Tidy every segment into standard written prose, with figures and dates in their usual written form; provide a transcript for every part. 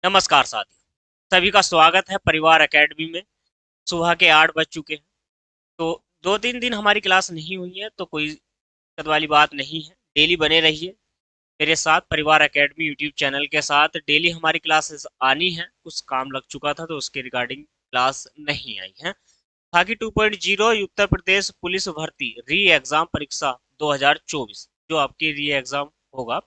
नमस्कार साथियों, सभी का स्वागत है परिवार एकेडमी में। सुबह के 8 बज चुके हैं। तो 2-3 दिन हमारी क्लास नहीं हुई है तो कोई दिक्कत वाली बात नहीं है। डेली बने रहिए मेरे साथ। परिवार एकेडमी यूट्यूब चैनल के साथ डेली हमारी क्लासेस आनी है। कुछ काम लग चुका था तो उसके रिगार्डिंग क्लास नहीं आई है। खाकी 2.0 उत्तर प्रदेश पुलिस भर्ती री एग्जाम परीक्षा 2024 जो आपकी री एग्जाम होगा।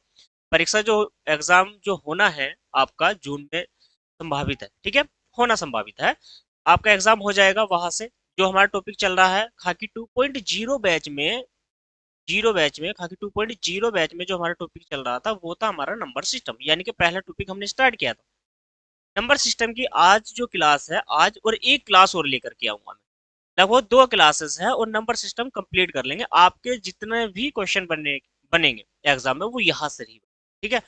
परीक्षा जो एग्जाम जो होना है आपका जून में संभावित है। ठीक है, होना संभावित है। आपका एग्जाम हो जाएगा वहां से। जो हमारा टॉपिक चल रहा है खाकी 2.0 बैच में, जीरो बैच में, खाकी 2.0 बैच में जो हमारा टॉपिक चल रहा था वो था हमारा नंबर सिस्टम, यानी कि पहला टॉपिक हमने स्टार्ट किया था नंबर सिस्टम की। आज जो क्लास है, आज और एक क्लास और लेकर के आऊंगा मैं। लगभग 2 क्लासेस है और नंबर सिस्टम कंप्लीट कर लेंगे। आपके जितने भी क्वेश्चन बनेंगे एग्जाम में वो यहाँ से ही। ठीक है,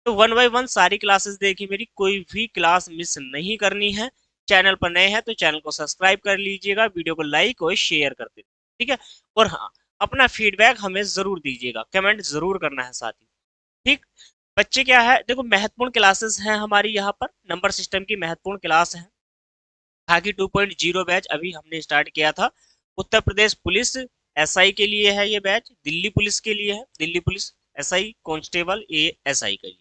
तो वन बाय वन सारी क्लासेस देखी मेरी, कोई भी क्लास मिस नहीं करनी है। चैनल पर नए हैं तो चैनल को सब्सक्राइब कर लीजिएगा, वीडियो को लाइक और शेयर कर दीजिए। ठीक है, और हाँ, अपना फीडबैक हमें जरूर दीजिएगा, कमेंट जरूर करना है साथ ही। ठीक, बच्चे क्या है देखो, महत्वपूर्ण क्लासेस हैं हमारी यहाँ पर। नंबर सिस्टम की महत्वपूर्ण क्लास है। हाकी 2.0 बैच अभी हमने स्टार्ट किया था। उत्तर प्रदेश पुलिस एसआई के लिए है ये बैच, दिल्ली पुलिस के लिए है, दिल्ली पुलिस एसआई कांस्टेबल ए एसआई के लिए।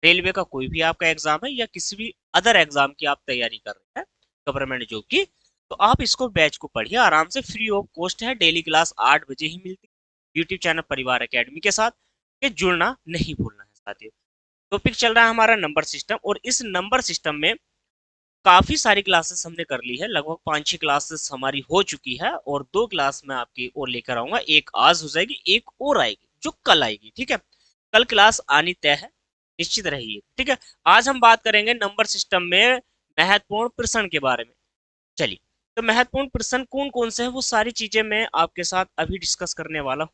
रेलवे का कोई भी आपका एग्जाम है या किसी भी अदर एग्जाम की आप तैयारी कर रहे हैं, गवर्नमेंट जॉब की, तो आप इसको बैच को पढ़िए आराम से, फ्री ऑफ कॉस्ट है। डेली क्लास 8 बजे ही मिलती है यूट्यूब चैनल परिवार एकेडमी के साथ। ये जुड़ना नहीं भूलना है साथियों। टॉपिक चल रहा है हमारा नंबर सिस्टम, और इस नंबर सिस्टम में काफी सारी क्लासेस हमने कर ली है। लगभग 5-6 क्लासेस हमारी हो चुकी है और 2 क्लास मैं आपकी और लेकर आऊंगा। एक आज हो जाएगी, एक और आएगी जो कल आएगी। ठीक है, कल क्लास आनी तय है, निश्चित रहिए। ठीक है, आज हम बात करेंगे नंबर सिस्टम में महत्वपूर्ण प्रश्न के बारे में। चलिए, तो महत्वपूर्ण प्रश्न कौन कौन से हैं वो सारी चीजें मैं आपके साथ अभी डिस्कस करने वाला हूँ।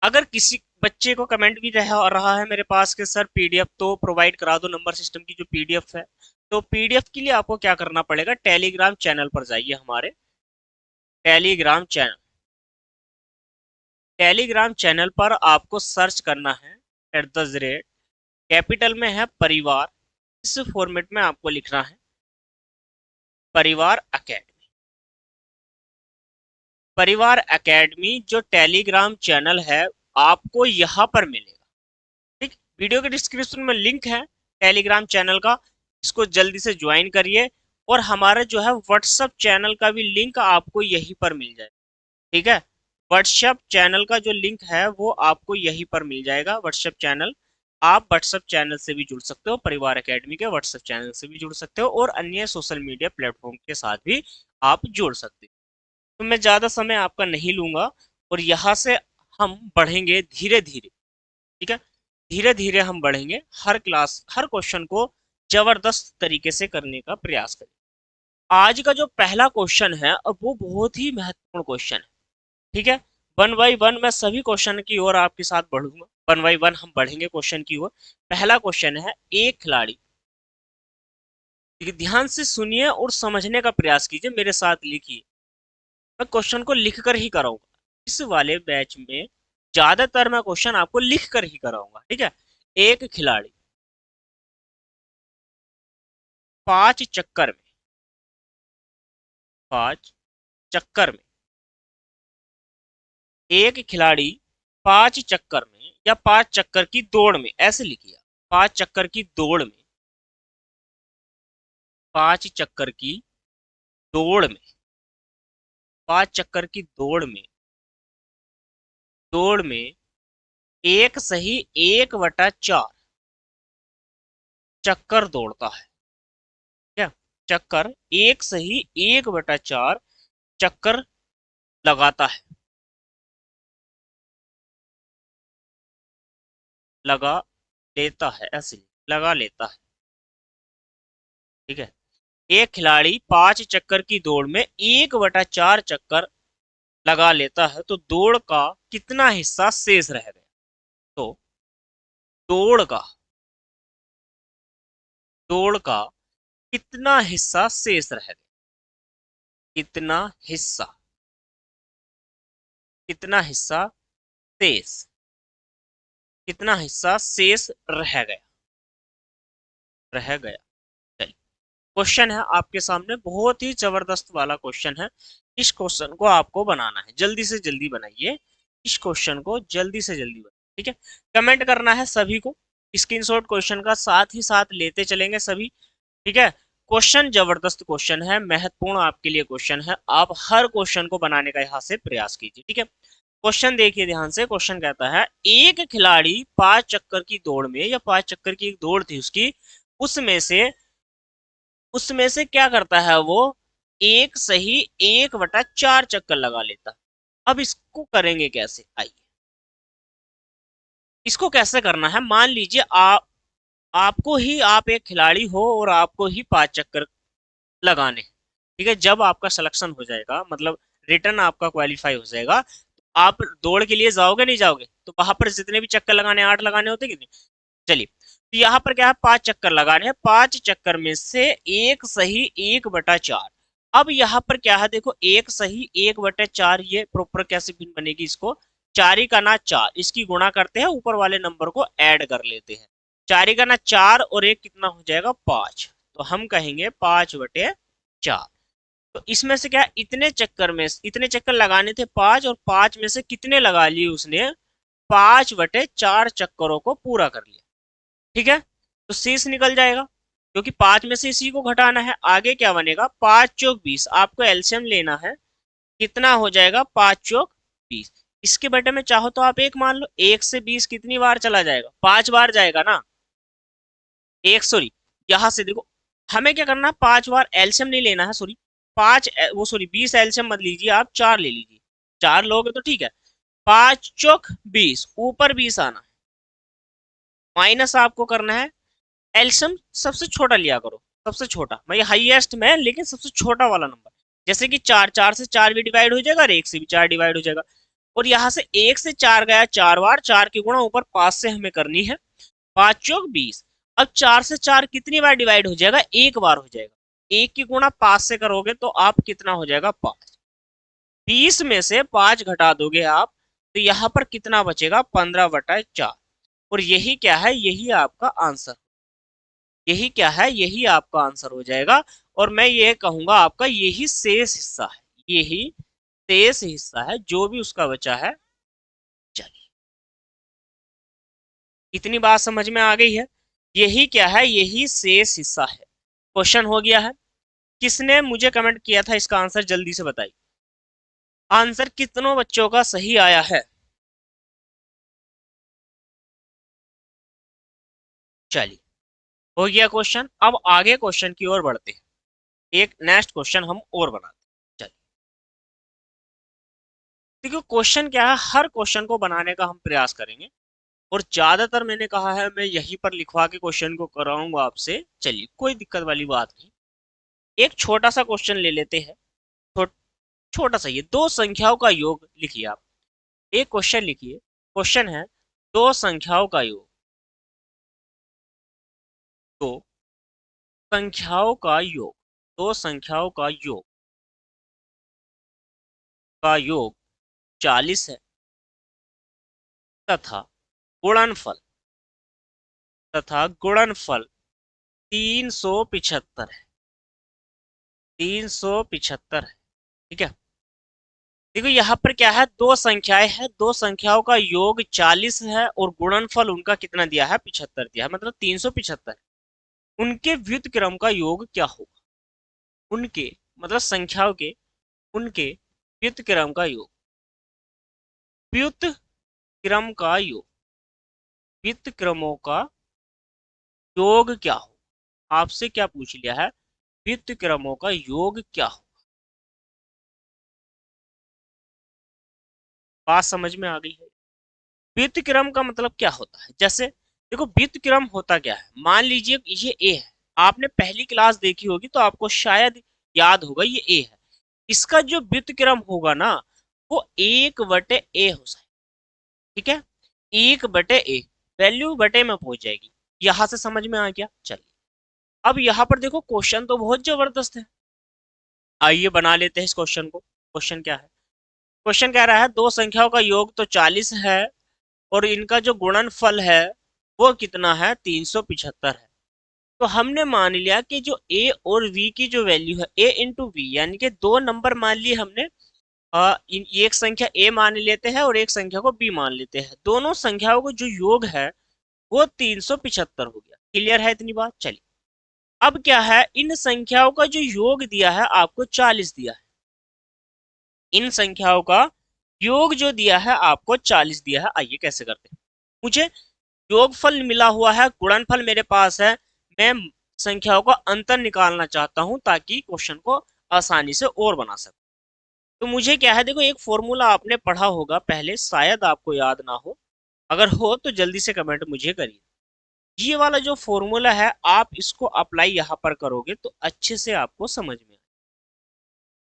अगर किसी बच्चे को कमेंट भी रहा रहा है मेरे पास कि सर पीडीएफ तो प्रोवाइड करा दो, नंबर सिस्टम की जो पीडीएफ है, तो पीडीएफ के लिए आपको क्या करना पड़ेगा, टेलीग्राम चैनल पर जाइए हमारे। टेलीग्राम चैनल, टेलीग्राम चैनल पर आपको सर्च करना है @ कैपिटल में है परिवार, इस फॉर्मेट में आपको लिखना है परिवार एकेडमी। परिवार एकेडमी जो टेलीग्राम चैनल है आपको यहाँ पर मिलेगा। ठीक, वीडियो के डिस्क्रिप्शन में लिंक है टेलीग्राम चैनल का, इसको जल्दी से ज्वाइन करिए। और हमारा जो है व्हाट्सएप चैनल का भी लिंक आपको यहीं पर मिल जाएगा। ठीक है, व्हाट्सएप चैनल का जो लिंक है वो आपको यहीं पर मिल जाएगा। व्हाट्सएप चैनल, आप व्हाट्सएप चैनल से भी जुड़ सकते हो, परिवार एकेडमी के व्हाट्सएप चैनल से भी जुड़ सकते हो, और अन्य सोशल मीडिया प्लेटफॉर्म के साथ भी आप जुड़ सकते हो। तो मैं ज्यादा समय आपका नहीं लूंगा और यहाँ से हम बढ़ेंगे धीरे धीरे। ठीक है, धीरे धीरे हम बढ़ेंगे, हर क्लास हर क्वेश्चन को जबरदस्त तरीके से करने का प्रयास करें। आज का जो पहला क्वेश्चन है अब वो बहुत ही महत्वपूर्ण क्वेश्चन है। ठीक है, वन बाई वन मैं सभी क्वेश्चन की ओर आपके साथ बढ़ूंगा, वन बाई वन हम बढ़ेंगे क्वेश्चन की ओर। पहला क्वेश्चन है, एक खिलाड़ी, ध्यान से सुनिए और समझने का प्रयास कीजिए, मेरे साथ लिखिए। मैं क्वेश्चन को लिख कर ही कराऊंगा इस वाले बैच में। ज्यादातर मैं क्वेश्चन आपको लिख कर ही कराऊंगा। ठीक है, एक खिलाड़ी 5 चक्कर में, 5 चक्कर में, एक खिलाड़ी 5 चक्कर में या 5 चक्कर की दौड़ में, ऐसे लिखिए, 5 चक्कर की दौड़ में, 5 चक्कर की दौड़ में, 5 चक्कर की दौड़ में एक सही 1/4 चक्कर दौड़ता है। क्या, चक्कर, एक सही 1/4 चक्कर लगाता है, लगा लेता है, ऐसे लगा लेता है। ठीक है, एक खिलाड़ी 5 चक्कर की दौड़ में 1/4 चक्कर लगा लेता है तो दौड़ का कितना हिस्सा शेष रह गया। तो दौड़ का, दौड़ का कितना हिस्सा शेष रह गया, कितना हिस्सा, कितना हिस्सा शेष, कितना हिस्सा शेष रह गया, रह गया। चलिए, क्वेश्चन है आपके सामने, बहुत ही जबरदस्त वाला क्वेश्चन है। इस क्वेश्चन को आपको बनाना है, जल्दी से जल्दी बनाइए इस क्वेश्चन को, जल्दी से जल्दी बनाइए, ठीक है। कमेंट करना है सभी को, स्क्रीनशॉट क्वेश्चन का साथ ही साथ लेते चलेंगे सभी, ठीक है। क्वेश्चन जबरदस्त क्वेश्चन है, महत्वपूर्ण आपके लिए क्वेश्चन है, आप हर क्वेश्चन को बनाने का यहाँ से प्रयास कीजिए, ठीक है। क्वेश्चन देखिए ध्यान से, क्वेश्चन कहता है एक खिलाड़ी 5 चक्कर की दौड़ में, या 5 चक्कर की एक दौड़ थी उसकी, उसमें से उसमें से क्या करता है वो, एक सही 1/4 चक्कर लगा लेता। अब इसको करेंगे कैसे, आइए इसको कैसे करना है। मान लीजिए आपको ही, आप एक खिलाड़ी हो और आपको ही 5 चक्कर लगाने, ठीक है। जब आपका सिलेक्शन हो जाएगा, मतलब रिटर्न आपका क्वालिफाई हो जाएगा, तो आप दौड़ के लिए जाओगे नहीं जाओगे, तो वहां पर जितने भी चक्कर लगाने, 8 लगाने होते कि नहीं। चलिए, तो यहाँ पर क्या है, 5 चक्कर लगाने हैं, 5 चक्कर में से एक सही 1/4। अब यहाँ पर क्या है, देखो एक सही 1/4, ये प्रॉपर कैसे भिन्न बनेगी, इसको चारी का ना 4, इसकी गुणा करते हैं, ऊपर वाले नंबर को ऐड कर लेते हैं। चारी का ना 4 और एक कितना हो जाएगा 5, तो हम कहेंगे 5/4। तो इसमें से क्या, इतने चक्कर में, इतने चक्कर लगाने थे 5, और 5 में से कितने लगा लिए उसने, 5/4 चक्करों को पूरा कर लिया, ठीक है। तो शेष निकल जाएगा, क्योंकि 5 में से इसी को घटाना है। आगे क्या बनेगा, 5 चौक 20, आपको एलसीएम लेना है, कितना हो जाएगा 5 चौक 20। इसके बटे में चाहो तो आप एक मान लो, 1 से 20 कितनी बार चला जाएगा, 5 बार जाएगा ना, एक सॉरी, यहां से देखो, हमें क्या करना है, 5 बार एलसीएम नहीं लेना है, सॉरी, पांच वो सॉरी 20 एलसीएम मत लीजिए आप, 4 ले लीजिए, 4 लोगे तो ठीक है। 5 चौक 20, ऊपर 20 आना, माइनस आपको करना है, एल्सियम सबसे छोटा लिया करो, सबसे छोटा, मैं हाईएस्ट में, लेकिन सबसे छोटा वाला नंबर। जैसे कि 4, 4 से 4 भी डिवाइड हो जाएगा, और 1 से भी 4 डिवाइड हो जाएगा। और यहाँ से 1 से 4 गया 4 बार, 4 की गुणा ऊपर 5 से हमें करनी है, 5 चौक 20। अब 4 से 4 कितनी बार डिवाइड हो जाएगा, एक बार हो जाएगा, एक की गुणा 5 से करोगे तो आप कितना हो जाएगा 5, 20 में से 5 घटा दोगे आप, तो यहाँ पर कितना बचेगा 15/4। और यही क्या है, यही आपका आंसर, यही क्या है, यही आपका आंसर हो जाएगा। और मैं ये कहूंगा आपका यही शेष हिस्सा है, यही शेष हिस्सा है जो भी उसका बचा है। चलिए, इतनी बात समझ में आ गई है, यही क्या है, यही शेष हिस्सा है। क्वेश्चन हो गया है। किसने मुझे कमेंट किया था, इसका आंसर जल्दी से बताइए, आंसर कितनों बच्चों का सही आया है। चलिए, हो गया क्वेश्चन, अब आगे क्वेश्चन की ओर बढ़ते हैं, एक नेक्स्ट क्वेश्चन हम और बनाते हैं। चलिए, देखिए क्वेश्चन क्या है, हर क्वेश्चन को बनाने का हम प्रयास करेंगे, और ज्यादातर मैंने कहा है मैं यहीं पर लिखवा के क्वेश्चन को कराऊंगा आपसे। चलिए, कोई दिक्कत वाली बात नहीं, एक छोटा सा क्वेश्चन ले लेते हैं, छो, छोटा सा, ये दो संख्याओं का योग लिखिए आप, एक क्वेश्चन लिखिए, क्वेश्चन है दो संख्याओं का योग, दो संख्याओं का योग, दो संख्याओं का योग 40 है, तथा गुणनफल गुणनफल 375 है, 375 है, ठीक है। देखो यहाँ पर क्या है, दो संख्याएं हैं, दो संख्याओं का योग 40 है, और गुणनफल उनका कितना दिया है, 75 दिया है, मतलब 375। उनके व्युत्क्रम का योग क्या होगा, उनके, मतलब संख्याओं के, उनके व्युत्क्रम का योग, व्युत्क्रम का योग, व्युत्क्रमों का योग क्या हो, आपसे क्या पूछ लिया है, व्युत्क्रमों का योग क्या हो। बात समझ में आ गई है। व्युत्क्रम का मतलब क्या होता है, जैसे देखो व्युत्क्रम होता क्या है, मान लीजिए ये ए है, आपने पहली क्लास देखी होगी तो आपको शायद याद होगा ये ए है, इसका जो व्युत्क्रम होगा ना, वो 1/a हो जाएगा, ठीक है, 1/a, वैल्यू बटे में पहुंच जाएगी। यहां से समझ में आ गया। चलिए, अब यहाँ पर देखो क्वेश्चन तो बहुत जबरदस्त है, आइए बना लेते हैं इस क्वेश्चन को। क्वेश्चन क्या है, क्वेश्चन कह रहा है दो संख्याओं का योग तो 40 है, और इनका जो गुणनफल है वो कितना है, 375 है। तो हमने मान लिया कि जो a और v की जो वैल्यू है a इंटू वी, यानी कि दो नंबर मान लिए हमने। एक संख्या a मान लेते हैं और एक संख्या को b मान लेते हैं। दोनों संख्याओं को जो योग है वो 375 हो गया। क्लियर है इतनी बात? चलिए, अब क्या है, इन संख्याओं का जो योग दिया है आपको 40 दिया है। इन संख्याओं का योग जो दिया है आपको 40 दिया है। आइए कैसे करते हैं। मुझे योगफल मिला हुआ है, गुणनफल मेरे पास है। मैं संख्याओं का अंतर निकालना चाहता हूं ताकि क्वेश्चन को आसानी से और बना सकूं। तो मुझे क्या है, देखो एक फॉर्मूला आपने पढ़ा होगा पहले, शायद आपको याद ना हो। अगर हो तो जल्दी से कमेंट मुझे करिए। ये वाला जो फॉर्मूला है आप इसको अप्लाई यहाँ पर करोगे तो अच्छे से आपको समझ में।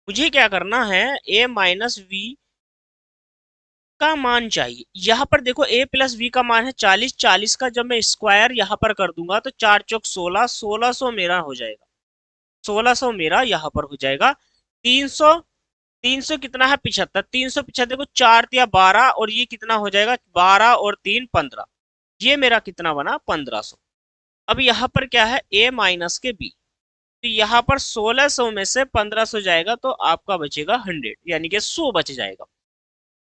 मुझे क्या करना है, a माइनस वी का मान चाहिए। यहाँ पर देखो a प्लस वी का मान है 40। 40 का जब मैं स्क्वायर यहाँ पर कर दूंगा तो 4 चौक 16, 1600 मेरा हो जाएगा। 1600 मेरा यहाँ पर हो जाएगा। 300, 300 कितना है 75। 375 को 4 या 12 और ये कितना हो जाएगा 12 और 3 15। ये मेरा कितना बना 1500। अब यहाँ पर क्या है a माइनस के b, तो यहाँ पर 1600 में से 1500 जाएगा तो आपका बचेगा 100, यानी कि 100 बच जाएगा।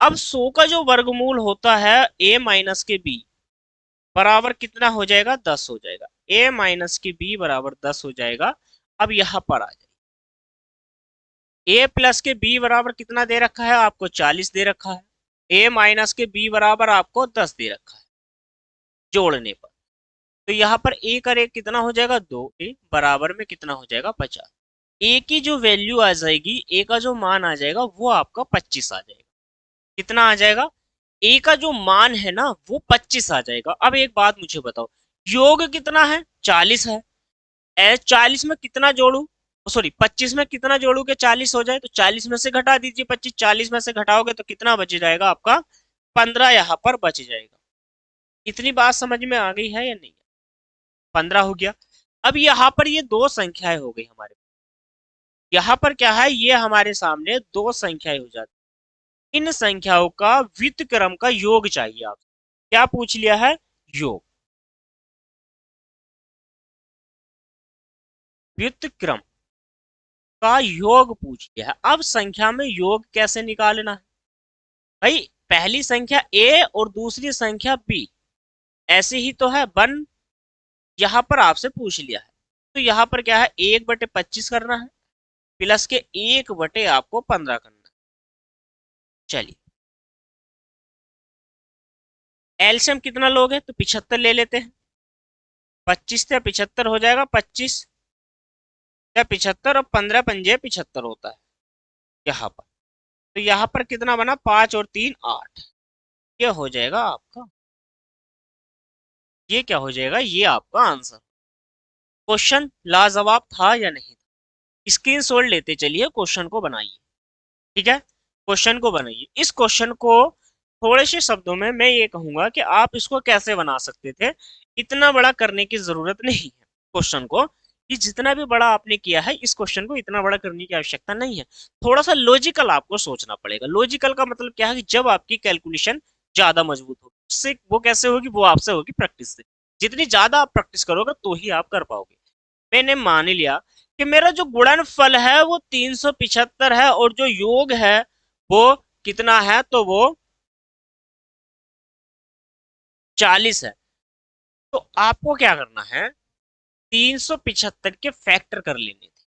अब 100 का जो वर्गमूल होता है a माइनस के b बराबर कितना हो जाएगा 10 हो जाएगा। a माइनस के b बराबर 10 हो जाएगा। अब यहाँ पर आ जाए, a प्लस के b बराबर कितना दे रखा है आपको 40 दे रखा है। a माइनस के b बराबर आपको 10 दे रखा है जोड़ने पर। तो यहाँ पर a का रेट कितना हो जाएगा 2, a बराबर में कितना हो जाएगा 50। a की जो वैल्यू आ जाएगी, a का जो मान आ जाएगा वो आपका 25 आ जाएगा। कितना आ जाएगा, a का जो मान है ना वो 25 आ जाएगा। अब एक बात मुझे बताओ, योग कितना है 40 है। 40 में कितना जोड़ू, सॉरी 25 में कितना जोड़ू के 40 हो जाए, तो 40 में से घटा दीजिए 25। 40 में से घटाओगे तो कितना बच जाएगा आपका 15 यहाँ पर बच जाएगा। इतनी बात समझ में आ गई है या नहीं? 15 हो गया। अब यहाँ पर ये दो संख्याएं हो गई हमारे। यहाँ पर क्या है, ये हमारे सामने दो संख्याएं हो जाती। इन संख्याओं का व्युत्क्रम का योग चाहिए आप। क्या पूछ लिया है, योग, व्युत्क्रम का योग पूछ लिया है। अब संख्या में योग कैसे निकालना है भाई, पहली संख्या a और दूसरी संख्या b ऐसे ही तो है वन, यहाँ पर आपसे पूछ लिया है। तो यहाँ पर क्या है 1/25 करना है प्लस के 1 आपको 15 करना है। चलिए, एलसीएम कितना लोगे तो 75 ले लेते हैं। 25 से 75 हो जाएगा, 25 या 75 और 15 पंजे 75 होता है यहाँ पर। तो यहाँ पर कितना बना 5 और 3 8। ये हो जाएगा आपका, ये क्या हो जाएगा, ये आपका आंसर। क्वेश्चन लाजवाब था या नहीं? स्क्रीनशॉट लेते चलिए, क्वेश्चन को बनाइए। ठीक है, क्वेश्चन को बनाइए। इस क्वेश्चन को थोड़े से शब्दों में मैं ये कहूंगा कि आप इसको कैसे बना सकते थे। इतना बड़ा करने की जरूरत नहीं है क्वेश्चन को, कि जितना भी बड़ा आपने किया है इस क्वेश्चन को इतना बड़ा करने की आवश्यकता नहीं है। थोड़ा सा लॉजिकल आपको सोचना पड़ेगा। लॉजिकल का मतलब क्या है कि जब आपकी कैलकुलेशन ज्यादा मजबूत होगी, उससे वो कैसे होगी, वो आपसे होगी प्रैक्टिस से। जितनी ज्यादा आप प्रैक्टिस करोगे तो ही आप कर पाओगे। मैंने मान लिया कि मेरा जो गुणनफल है वो 375 है और जो योग है वो कितना है, तो वो 40 है। तो आपको क्या करना है, 375 के फैक्टर कर लेने थे।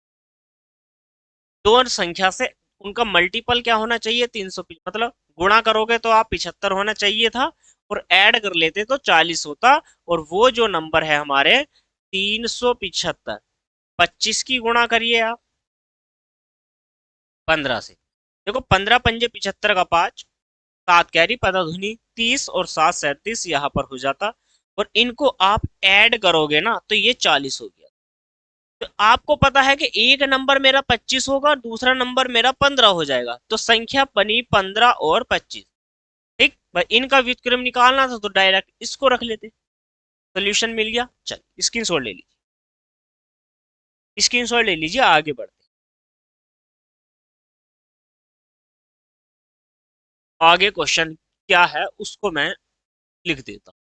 दो संख्या से उनका मल्टीपल क्या होना चाहिए 300, मतलब गुणा करोगे तो आप 75 होना चाहिए था और ऐड कर लेते तो 40 होता। और वो जो नंबर है हमारे 375, 25 की गुणा करिए आप 15 से। देखो 15 पंजे 75 का 5, 7 कैरी पता धुनी 30 और 7 37 यहाँ पर हो जाता। और इनको आप ऐड करोगे ना तो ये 40 हो गया। तो आपको पता है कि एक नंबर मेरा 25 होगा, दूसरा नंबर मेरा 15 हो जाएगा, तो संख्या बनी 15 और 25। ठीक भाई, इनका व्युत्क्रम निकालना था तो डायरेक्ट इसको रख लेते, सोल्यूशन मिल गया। चल स्क्रीनशॉट ले लीजिए, स्क्रीनशॉट ले लीजिए, आगे बढ़ते। आगे क्वेश्चन क्या है उसको मैं लिख देता हूँ।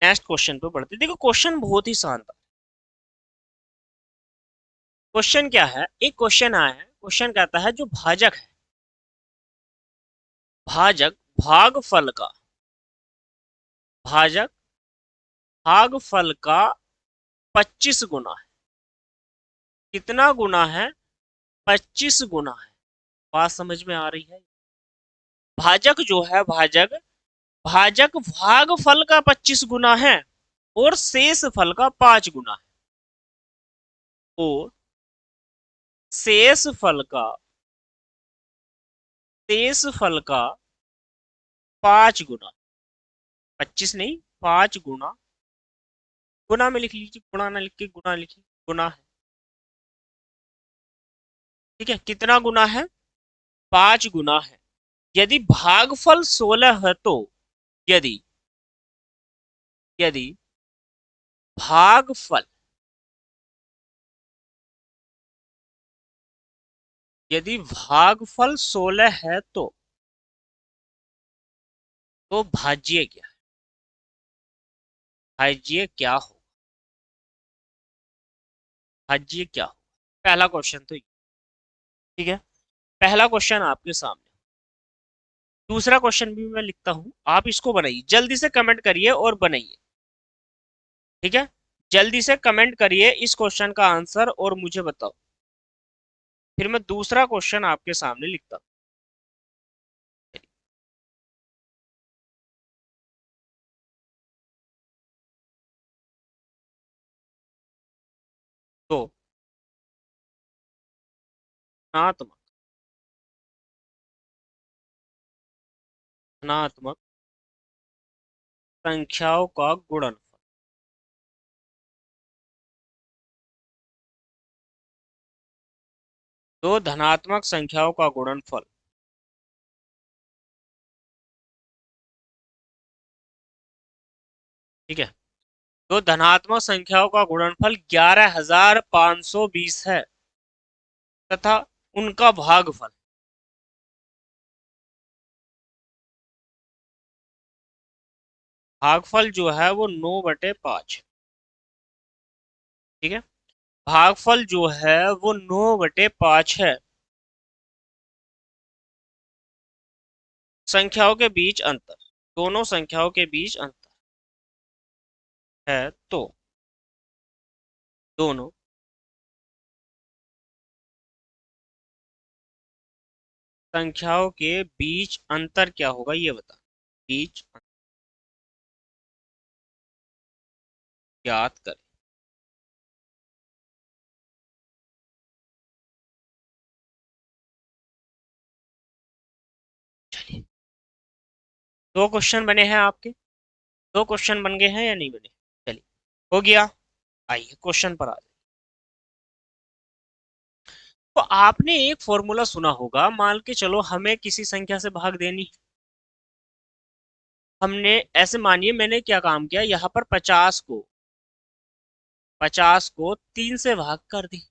नेक्स्ट क्वेश्चन पे बढ़ते। देखो क्वेश्चन बहुत ही शानदार। क्वेश्चन क्या है, एक क्वेश्चन आया है, क्वेश्चन कहता है जो भाजक है, भाजक भागफल का, भाजक भागफल का 25 गुना है। कितना गुना है? 25 गुना है। बात समझ में आ रही है? भाजक जो है, भाजक भाजक भागफल का 25 गुना है और शेष फल का 5 गुना है। और शेष फल का, शेष फल का 5 गुना, 25 नहीं 5 गुना, गुना में लिख लीजिए, गुणा ना लिख के गुना लिखिए, गुना है। ठीक है, कितना गुना है? 5 गुना है। यदि भागफल 16 है तो, यदि यदि भागफल, यदि भागफल 16 है तो भाज्य क्या है? भाज्य क्या हो? भाज्य क्या हो? पहला क्वेश्चन तो ये। ठीक है, पहला क्वेश्चन आपके सामने। दूसरा क्वेश्चन भी मैं लिखता हूं, आप इसको बनाइए, जल्दी से कमेंट करिए और बनाइए। ठीक है, जल्दी से कमेंट करिए इस क्वेश्चन का आंसर और मुझे बताओ। फिर मैं दूसरा क्वेश्चन आपके सामने लिखता हूं। तो धनात्मक, धनात्मक संख्याओं का गुणनफल, दो धनात्मक संख्याओं का गुणनफल, ठीक है, दो धनात्मक संख्याओं का गुणनफल 11,520 है तथा उनका भागफल, भागफल जो है वो 9/5। ठीक है, भागफल जो है वो 9/5 है। संख्याओं के बीच अंतर, दोनों संख्याओं के बीच अंतर है तो दोनों संख्याओं के बीच अंतर क्या होगा ये बता। बीच अंतर ज्ञात करें। चलिए, दो क्वेश्चन बने हैं आपके, दो क्वेश्चन बन गए हैं या नहीं बने? चलिए, हो गया। आइए क्वेश्चन पर आ जाए। तो आपने एक फॉर्मूला सुना होगा, मान के चलो हमें किसी संख्या से भाग देनी। हमने ऐसे मानिए, मैंने क्या काम किया, यहाँ पर 50 को 3 से भाग कर दी।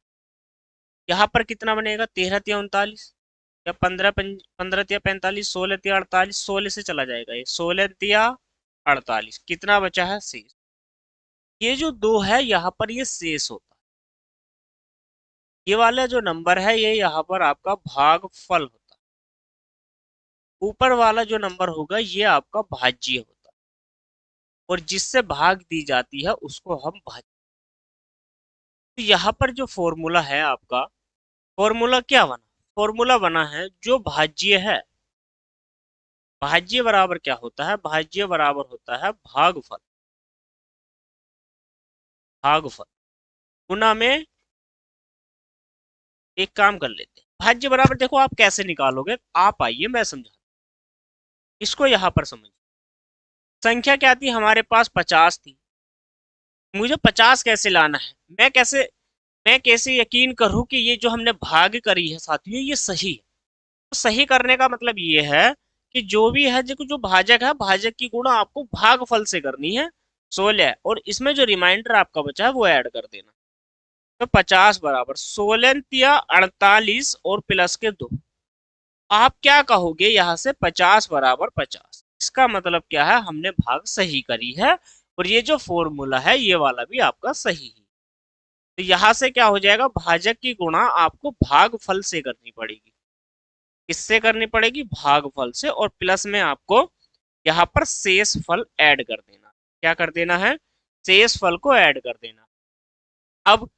यहाँ पर कितना बनेगा? 13 या 39 या 15 या 45, 16 या 48, 16 से चला जाएगा ये, 16 या 48, कितना बचा है? शेष। ये जो दो है यहाँ पर ये शेष होता है। ये वाला जो नंबर है ये यहाँ पर आपका भागफल होता है। ऊपर वाला जो नंबर होगा ये आपका भाज्य होता है, और जिससे भाग दी जाती है उसको हम भाज्य। तो यहाँ पर जो फॉर्मूला है आपका, फॉर्मूला क्या बना? फॉर्मूला बना है जो भाज्य है, भाज्य बराबर क्या होता है? भाज्य बराबर होता है भागफल, भागफल गुना में, एक काम कर लेते हैं, भाज्य बराबर देखो आप कैसे निकालोगे, आप आइए मैं समझा, इसको यहाँ पर समझिए। संख्या क्या थी हमारे पास? 50 थी। मुझे 50 कैसे लाना है? मैं कैसे यकीन करूं कि ये जो हमने भाग करी है साथियों ये सही है? तो सही करने का मतलब ये है कि जो भी है, जो भाजक है, भाजक की गुणा आपको भागफल से करनी है 16, और इसमें जो रिमाइंडर आपका बचा है वो ऐड कर देना। तो 50 बराबर 16 या 48 और प्लस के 2। आप क्या कहोगे यहाँ से? 50 बराबर 50, इसका मतलब क्या है? हमने भाग सही करी है और ये जो फॉर्मूला है ये वाला भी आपका सही है। तो यहां से क्या हो जाएगा, भाजक की गुणा आपको भागफल से करनी पड़ेगी। किससे करनी पड़ेगी, भागफल से, और प्लस में आपको यहाँ पर शेष फल ऐड कर देना। क्या कर देना है, शेष फल को ऐड कर देना। अब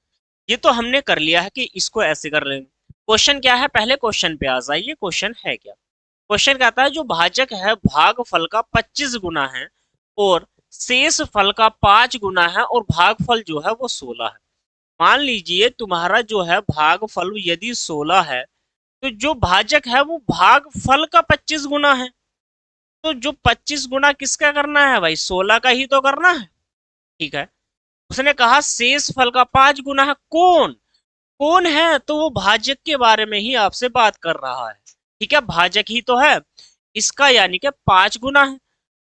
ये तो हमने कर लिया है कि इसको ऐसे कर लेंगे। क्वेश्चन क्या है, पहले क्वेश्चन पे आ जाइए। क्वेश्चन है क्या, क्वेश्चन कहता है जो भाजक है भागफल का 25 गुना है और शेष फल का 5 गुना है और भागफल जो है वो 16 है। मान लीजिए तुम्हारा जो है भागफल यदि 16 है तो जो भाजक है वो भागफल का 25 गुना है। तो जो 25 गुना किसका करना है भाई, 16 का ही तो करना है। ठीक है, उसने कहा शेष फल का 5 गुना है। कौन कौन है, तो वो भाजक के बारे में ही आपसे बात कर रहा है। ठीक है, भाजक ही तो है इसका, यानी कि 5 गुना है।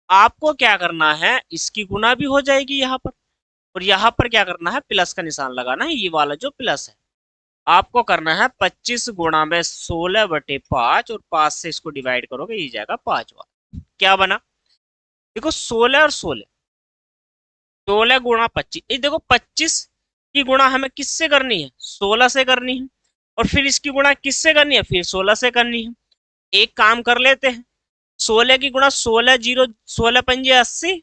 आपको क्या करना है, इसकी गुना भी हो जाएगी यहाँ पर, और यहाँ पर क्या करना है, प्लस का निशान लगाना है, ये वाला जो प्लस है। आपको करना है 25 गुणा में 16/5 और 5 से इसको डिवाइड करोगे ये जाएगा 5 वाला। क्या बना, देखो 16 और 16, 16 गुणा 25, ये देखो 25 की गुणा हमें किससे करनी है, 16 से करनी है, और फिर इसकी गुणा किससे करनी है, फिर 16 से करनी है। एक काम कर लेते हैं, 16 की गुणा 16 जीरो 16 पंजे 80,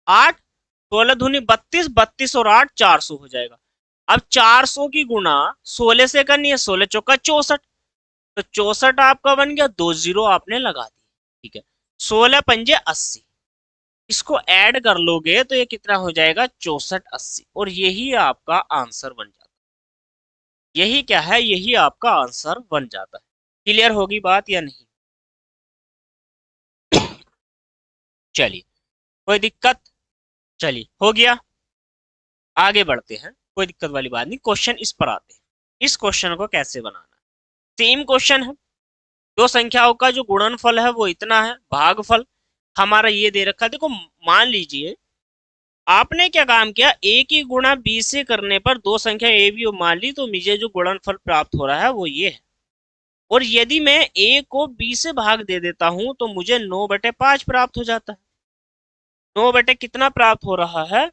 8, 16 दूनी 32, 32 और 8 400 हो जाएगा। अब 400 की गुणा 16 से करनी है, 16 चौका 64, तो 64 आपका बन गया, 2 जीरो आपने लगा दी। ठीक है, 16 पंजे 80, इसको ऐड कर लोगे तो ये कितना हो जाएगा, 6480, और यही आपका आंसर बन जाता है। यही क्या है, यही आपका आंसर बन जाता है। क्लियर होगी बात या नहीं, चलिए कोई दिक्कत, चलिए हो गया, आगे बढ़ते हैं, कोई दिक्कत वाली बात नहीं। क्वेश्चन इस पर आते हैं, इस क्वेश्चन को कैसे बनाना है। सेम क्वेश्चन है, दो संख्याओं का जो गुणनफल है वो इतना है, भागफल हमारा ये दे रखा है। देखो मान लीजिए आपने क्या काम किया, a की गुणा b से करने पर दो संख्या a b मान ली, तो मुझे जो गुणनफल प्राप्त हो रहा है वो ये है। और यदि मैं a को b से भाग दे देता हूं तो मुझे 9/5 प्राप्त हो जाता है। 9 बटे कितना प्राप्त हो रहा है,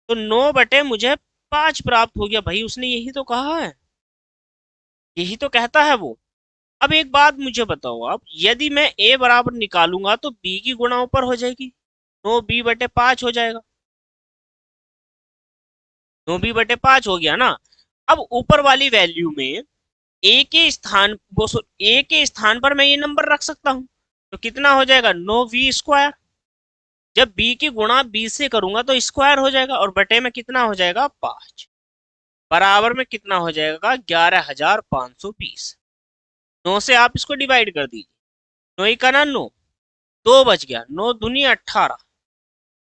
तो 9 बटे मुझे 5 प्राप्त हो गया। भाई उसने यही तो कहा है, यही तो कहता है वो। अब एक बात मुझे बताओ आप, यदि मैं a बराबर निकालूंगा तो b की गुणा ऊपर हो जाएगी, 9b/5 हो जाएगा। 9b/5 हो गया ना। अब ऊपर वाली वैल्यू में ए के स्थान वो ए के स्थान पर मैं ये नंबर रख सकता हूं, तो कितना हो जाएगा, 9v²। जब b की गुणा b से करूंगा तो स्क्वायर हो जाएगा, और बटे में कितना हो जाएगा, 5, बराबर में कितना हो जाएगा, 11,520। 9 से आप इसको डिवाइड कर दीजिए, 9 का ना 9, 2 बच गया, 9 दूनी 18,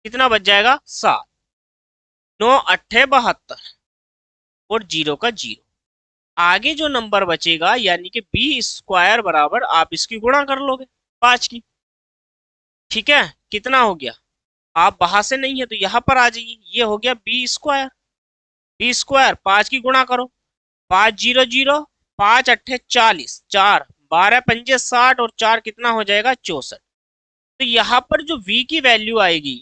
कितना बच जाएगा, 7, 9 अट्ठे 72 और 0 का 0। आगे जो नंबर बचेगा यानी कि b² बराबर आप इसकी गुणा कर लोगे 5 की। ठीक है, कितना हो गया, आप बाहर से नहीं है तो यहां पर आ जाइए, ये हो गया b²। b² 5 की गुणा करो, 5 0 0, 5 अट्ठे 40, 4 12 पंजे 60 और 4 कितना हो जाएगा, 64। तो यहाँ पर जो v की वैल्यू आएगी,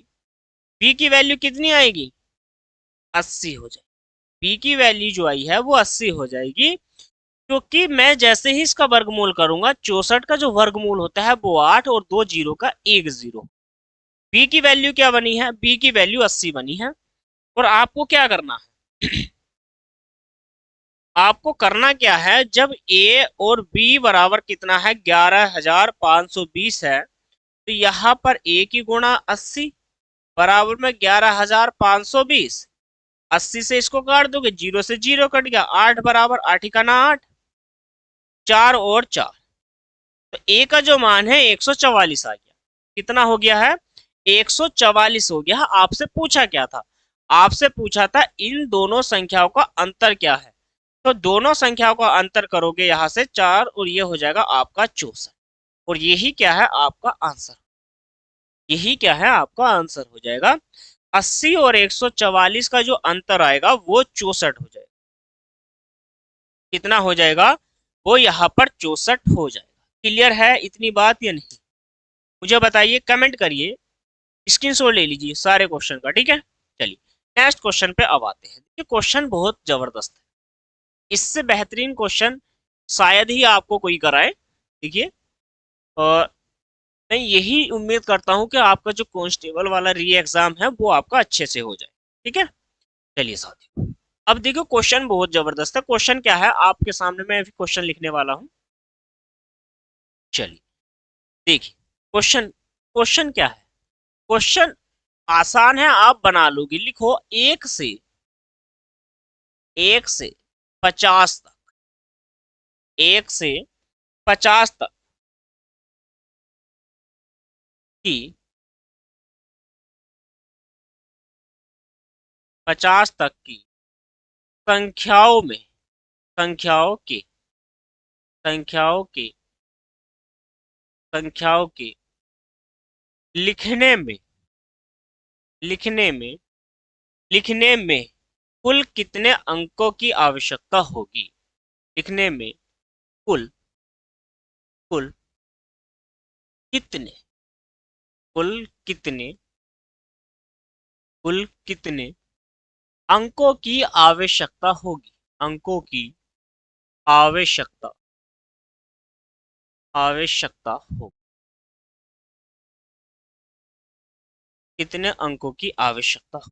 v की वैल्यू कितनी आएगी, 80 हो जाएगी। v की वैल्यू जो आई है वो 80 हो जाएगी, क्योंकि मैं जैसे ही इसका वर्गमूल करूंगा, 64 का जो वर्गमूल होता है वो 8 और 2 जीरो का 1 जीरो। b की वैल्यू क्या बनी है, b की वैल्यू 80 बनी है। और आपको क्या करना है आपको करना क्या है, जब a और b बराबर कितना है, 11,520 है, तो यहाँ पर a की गुणा 80 बराबर में 11,520, 80 से इसको काट दोगे, 0 से 0 कट गया, 8 बराबर 8 का ना 8, 4 और 4, तो a का जो मान है 144 आ गया। कितना हो गया है, 144 हो गया। आपसे पूछा क्या था, आपसे पूछा था इन दोनों संख्याओं का अंतर क्या है। तो दोनों संख्याओं का अंतर करोगे यहाँ से 4 और ये हो जाएगा आपका 64, और यही क्या है आपका आंसर, यही क्या है आपका आंसर हो जाएगा। 80 और 144 का जो अंतर आएगा वो 64 हो जाएगा। कितना हो जाएगा, वो यहाँ पर 64 हो जाएगा। क्लियर है इतनी बात या नहीं, मुझे बताइए, कमेंट करिए। स्क्रीनशॉट ले लीजिए सारे क्वेश्चन का, ठीक है। चलिए नेक्स्ट क्वेश्चन पे अब आते हैं। ये क्वेश्चन बहुत जबरदस्त है, इससे बेहतरीन क्वेश्चन शायद ही आपको कोई कराए। देखिए, और मैं यही उम्मीद करता हूं कि आपका जो कांस्टेबल वाला री एग्जाम है वो आपका अच्छे से हो जाए, ठीक है। चलिए साथियों, अब देखो क्वेश्चन बहुत जबरदस्त है। क्वेश्चन क्या है आपके सामने, मैं अभी क्वेश्चन लिखने वाला हूं। चलिए देखिए, क्वेश्चन क्वेश्चन क्या है। क्वेश्चन आसान है, आप बना लोगे। लिखो 1 से 50 तक, 1 से 50 तक की 50 तक की संख्याओं में, संख्याओं के संख्याओं के संख्याओं के लिखने में लिखने में लिखने में कुल कितने अंकों की आवश्यकता होगी। लिखने में कुल कुल कितने कुल कितने कुल कितने अंकों की आवश्यकता होगी। अंकों की आवश्यकता आवश्यकता हो कितने अंकों की आवश्यकता हो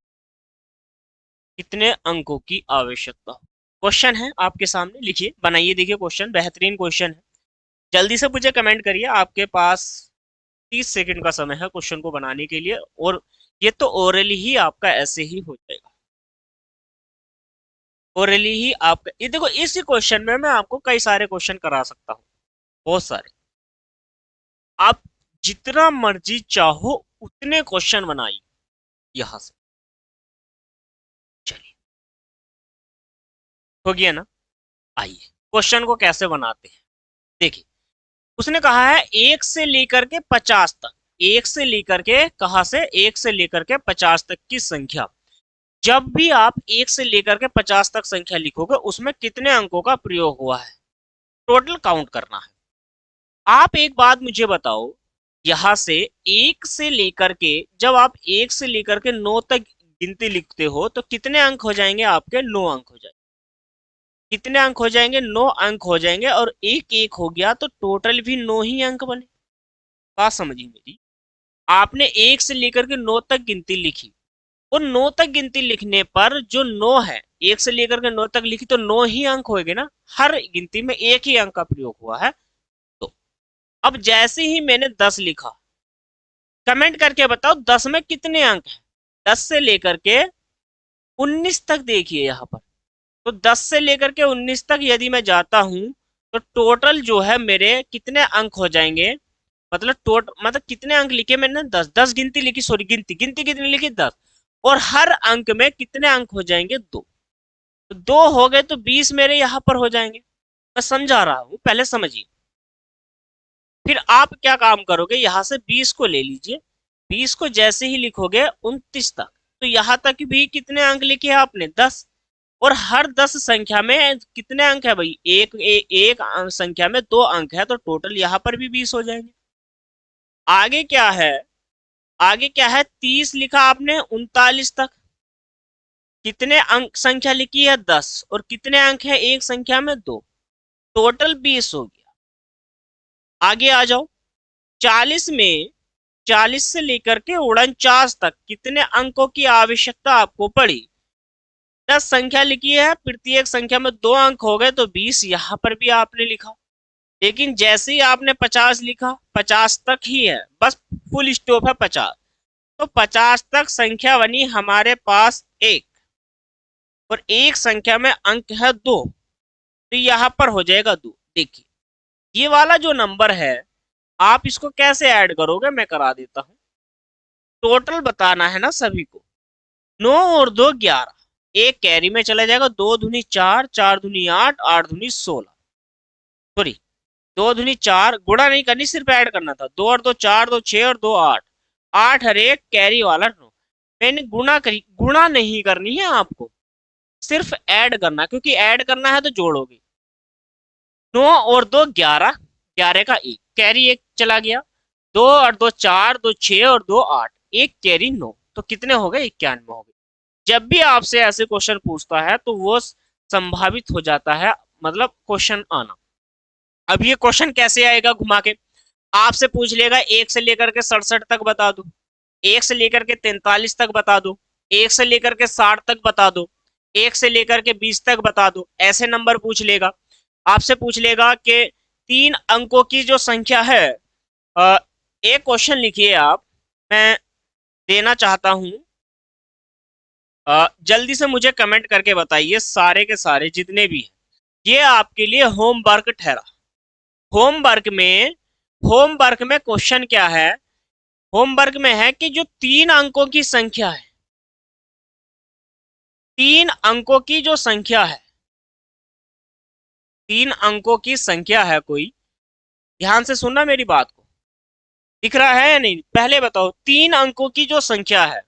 कितने अंकों की आवश्यकता हो। क्वेश्चन है आपके सामने, लिखिए, बनाइए। देखिए क्वेश्चन बेहतरीन क्वेश्चन है। जल्दी से मुझे कमेंट करिए, आपके पास 30 सेकंड का समय है क्वेश्चन को बनाने के लिए। और ये तो ओरली ही आपका ऐसे ही हो जाएगा, ओरली ही आपका। ये देखो, इसी क्वेश्चन में मैं आपको कई सारे क्वेश्चन करा सकता हूँ, बहुत सारे। आप जितना मर्जी चाहो उतने क्वेश्चन बनाइए यहां से। चलिए, हो गया ना। आइए क्वेश्चन को कैसे बनाते हैं। देखिए, उसने कहा है 1 से लेकर के 50 तक। 1 से लेकर के, कहा से 1 से लेकर के 50 तक की संख्या। जब भी आप 1 से लेकर के 50 तक संख्या लिखोगे उसमें कितने अंकों का प्रयोग हुआ है, टोटल काउंट करना है। आप एक बात मुझे बताओ, यहां से 1 से लेकर के, जब आप 1 से लेकर के 9 तक गिनती लिखते हो तो कितने अंक हो जाएंगे आपके, 9 अंक हो जाएंगे। कितने अंक हो जाएंगे, 9 अंक हो जाएंगे। और एक एक हो गया तो टोटल भी 9 ही अंक बने। बात समझिए मेरी। आपने 1 से लेकर के 9 तक गिनती लिखी, और 9 तक गिनती लिखने पर जो 9 है, 1 से लेकर के 9 तक लिखी तो 9 ही अंक होंगे ना। हर गिनती में एक ही अंक का प्रयोग हुआ है। तो अब जैसे ही मैंने 10 लिखा, कमेंट करके बताओ 10 में कितने अंक हैं। 10 से लेकर के 19 तक देखिए यहाँ पर। तो 10 से लेकर के 19 तक यदि मैं जाता हूं तो टोटल जो है मेरे कितने अंक हो जाएंगे। मतलब कितने अंक लिखे मैंने, 10। 10 गिनती लिखी, सॉरी, गिनती गिनती कितनी लिखी, 10। और हर अंक में कितने अंक हो जाएंगे, 2। तो 2 हो गए तो 20 मेरे यहाँ पर हो जाएंगे। मैं समझा रहा हूँ, पहले समझिए। फिर आप क्या काम करोगे, यहां से 20 को ले लीजिए। 20 को जैसे ही लिखोगे 29 तक, तो यहां तक भी कितने अंक लिखे हैं आपने, 10। और हर 10 संख्या में कितने अंक है भाई, एक संख्या में 2 अंक है, तो टोटल यहाँ पर भी 20 हो जाएंगे। आगे क्या है, आगे क्या है, 30 लिखा आपने 39 तक, कितने अंक संख्या लिखी है, 10। और कितने अंक है एक संख्या में, 2। टोटल 20 हो गया। आगे आ जाओ, 40 में, 40 से लेकर के 49 तक कितने अंकों की आवश्यकता आपको पड़ी। 10 संख्या लिखी है, प्रत्येक संख्या में 2 अंक हो गए तो 20 यहां पर भी आपने लिखा। लेकिन जैसे ही आपने 50 लिखा, 50 तक ही है, बस फुल स्टॉप है 50। तो 50 तक संख्या बनी हमारे पास 1, और एक संख्या में अंक है 2, तो यहां पर हो जाएगा 2। देखिए, ये वाला जो नंबर है, आप इसको कैसे ऐड करोगे मैं करा देता हूं। टोटल बताना है ना सभी को। 9 और 2 11, एक कैरी में चला जाएगा। 2 दूनी 4, 4 दूनी 8, 8 दूनी 16, सॉरी, 2 दूनी 4, गुणा नहीं करनी, सिर्फ ऐड करना था। 2 और 2 4, 2 6 और 2 8, 8 हर एक कैरी वाला 9। मैंने गुणा करी, गुणा नहीं करनी है आपको, सिर्फ ऐड करना, क्योंकि ऐड करना है तो जोड़ोगे। 9 और 2 11, 11 का 1 कैरी, 1 चला गया। 2 और 2 4, 2 6 और 2 8, एक कैरी 9, तो कितने हो गए? 91 हो गए। जब भी आपसे ऐसे क्वेश्चन पूछता है तो वो संभावित हो जाता है, मतलब क्वेश्चन आना। अब ये क्वेश्चन कैसे आएगा घुमा के? आपसे पूछ लेगा 1 से लेकर के 67 तक बता दो, 1 से लेकर के 43 तक बता दो, 1 से लेकर के 60 तक बता दो, 1 से लेकर के 20 तक बता दो, ऐसे नंबर पूछ लेगा। आपसे पूछ लेगा कि 3 अंकों की जो संख्या है, एक क्वेश्चन लिखिए आप, मैं देना चाहता हूं, जल्दी से मुझे कमेंट करके बताइए, सारे के सारे जितने भी हैं, ये आपके लिए होमवर्क ठहरा। होमवर्क में होमवर्क में क्वेश्चन क्या है? होमवर्क में है कि जो 3 अंकों की संख्या है, 3 अंकों की जो संख्या है, 3 अंकों की संख्या है कोई, ध्यान से सुनना मेरी बात को। दिख रहा है या नहीं? पहले बताओ, 3 अंकों की जो संख्या है,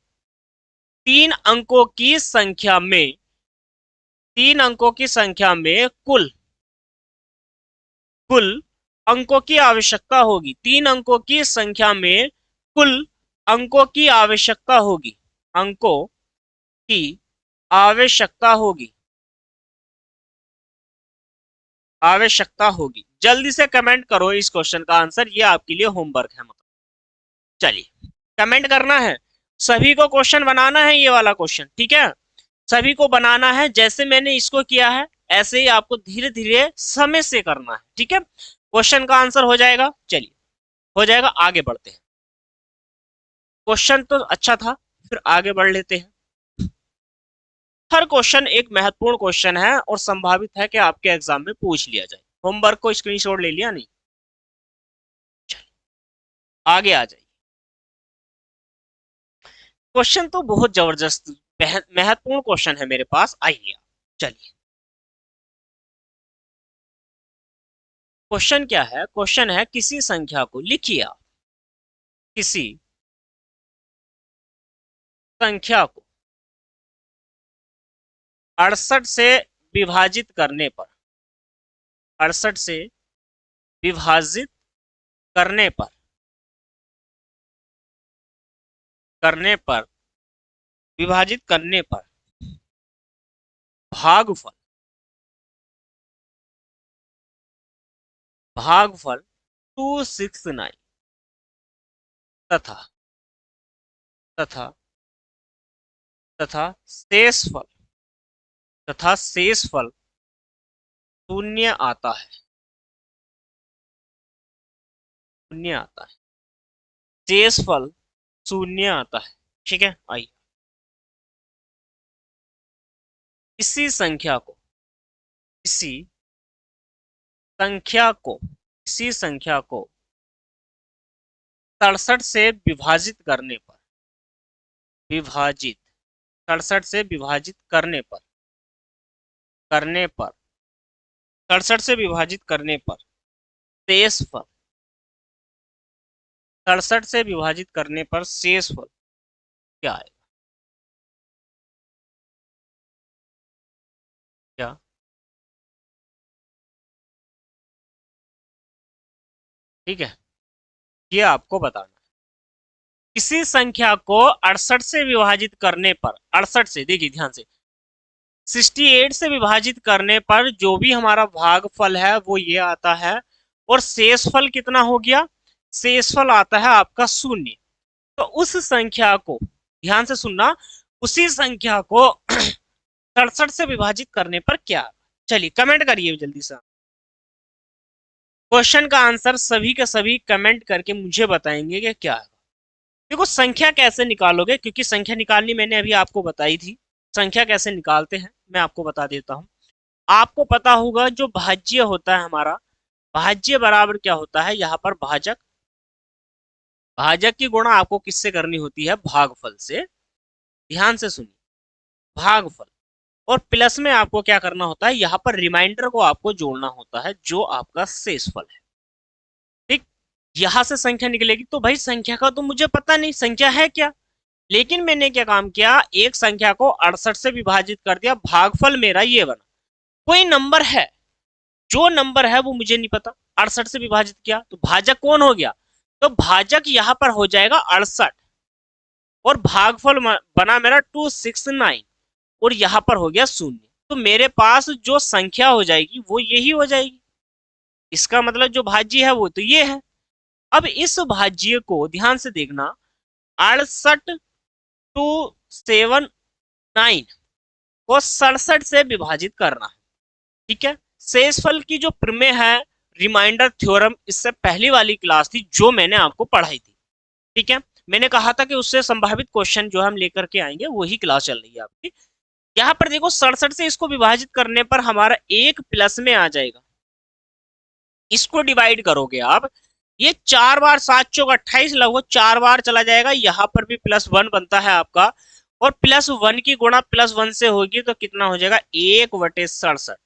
3 अंकों की संख्या में, 3 अंकों की संख्या में कुल कुल अंकों की आवश्यकता होगी। 3 अंकों की संख्या में कुल अंकों की आवश्यकता होगी, अंकों की आवश्यकता होगी, आवश्यकता होगी। जल्दी से कमेंट करो इस क्वेश्चन का आंसर, ये आपके लिए होमवर्क है। मतलब चलिए, कमेंट करना है, सभी को क्वेश्चन बनाना है, ये वाला क्वेश्चन, ठीक है? सभी को बनाना है, जैसे मैंने इसको किया है ऐसे ही आपको धीरे धीरे समय से करना है, ठीक है? क्वेश्चन का आंसर हो जाएगा। चलिए, हो जाएगा, आगे बढ़ते हैं। क्वेश्चन तो अच्छा था, फिर आगे बढ़ लेते हैं। हर क्वेश्चन एक महत्वपूर्ण क्वेश्चन है और संभावित है कि आपके एग्जाम में पूछ लिया जाए। होमवर्क को स्क्रीनशॉट ले लिया नहीं? आगे आ जाइए। क्वेश्चन तो बहुत जबरदस्त महत्वपूर्ण क्वेश्चन है मेरे पास, आइए। चलिए, क्वेश्चन क्या है? क्वेश्चन है, किसी संख्या को लिखिए आप, किसी संख्या को 68 से विभाजित करने पर, 68 से विभाजित करने पर, करने पर, विभाजित करने पर भागफल, भागफल 269 तथा तथा तथा शेषफल, तथा शेषफल शून्य आता है, शून्य आता है, शेषफल शून्य आता है, ठीक है? आइए, इसी संख्या को, इसी संख्या को, इसी संख्या को 67 से विभाजित करने पर, विभाजित, 67 से विभाजित करने पर, करने पर, 67 से विभाजित करने पर शेषफल, 67 से विभाजित करने पर शेषफल क्या आएगा? क्या? ठीक है, ये आपको बताना है। किसी संख्या को 68 से विभाजित करने पर, 68 से, देखिए ध्यान से, 68 से विभाजित करने पर जो भी हमारा भागफल है वो ये आता है, और शेषफल कितना हो गया? शेषफल आता है आपका 0। तो उस संख्या को, ध्यान से सुनना, उसी संख्या को 67 से विभाजित करने पर क्या? चलिए कमेंट करिए जल्दी से। क्वेश्चन का आंसर सभी के सभी कमेंट करके मुझे बताएंगे कि क्या है। देखो, संख्या कैसे निकालोगे, क्योंकि संख्या निकालनी मैंने अभी आपको बताई थी। संख्या कैसे निकालते हैं मैं आपको बता देता हूं। आपको पता होगा जो भाज्य होता है हमारा, भाज्य बराबर क्या होता है? यहाँ पर भाजक, भाजक की गुणा आपको किससे करनी होती है? भागफल से। ध्यान से सुनिए, भागफल, और प्लस में आपको क्या करना होता है? यहाँ पर रिमाइंडर को आपको जोड़ना होता है, जो आपका शेषफल है। ठीक, यहां से संख्या निकलेगी। तो भाई संख्या का तो मुझे पता नहीं संख्या है क्या, लेकिन मैंने क्या काम किया, एक संख्या को 68 से विभाजित कर दिया, भागफल मेरा ये बना। कोई नंबर है, जो नंबर है वो मुझे नहीं पता, 68 से विभाजित किया तो भाजक कौन हो गया? तो भाजक यहां पर हो जाएगा 68। और भागफल बना मेरा 269 और यहाँ पर हो गया 0। तो मेरे पास जो संख्या हो जाएगी वो यही हो जाएगी। इसका मतलब जो भाज्य है वो तो ये है। अब इस भाज्य को ध्यान से देखना, 68,279 को 67 से विभाजित करना है। ठीक है, शेषफल की जो प्रमेय है, रिमाइंडर थ्योरम, इससे पहली वाली क्लास थी जो मैंने आपको पढ़ाई थी। ठीक है, मैंने कहा था कि उससे संभावित क्वेश्चन जो हम लेकर के आएंगे वही क्लास चल रही है आपकी। यहाँ पर देखो 67 से इसको विभाजित करने पर हमारा एक प्लस में आ जाएगा। इसको डिवाइड करोगे आप, ये 4 बार 7 चौक 28, लगभग 4 बार चला जाएगा। यहाँ पर भी +1 बनता है आपका, और +1 की गुणा +1 से होगी तो कितना हो जाएगा, 1/67।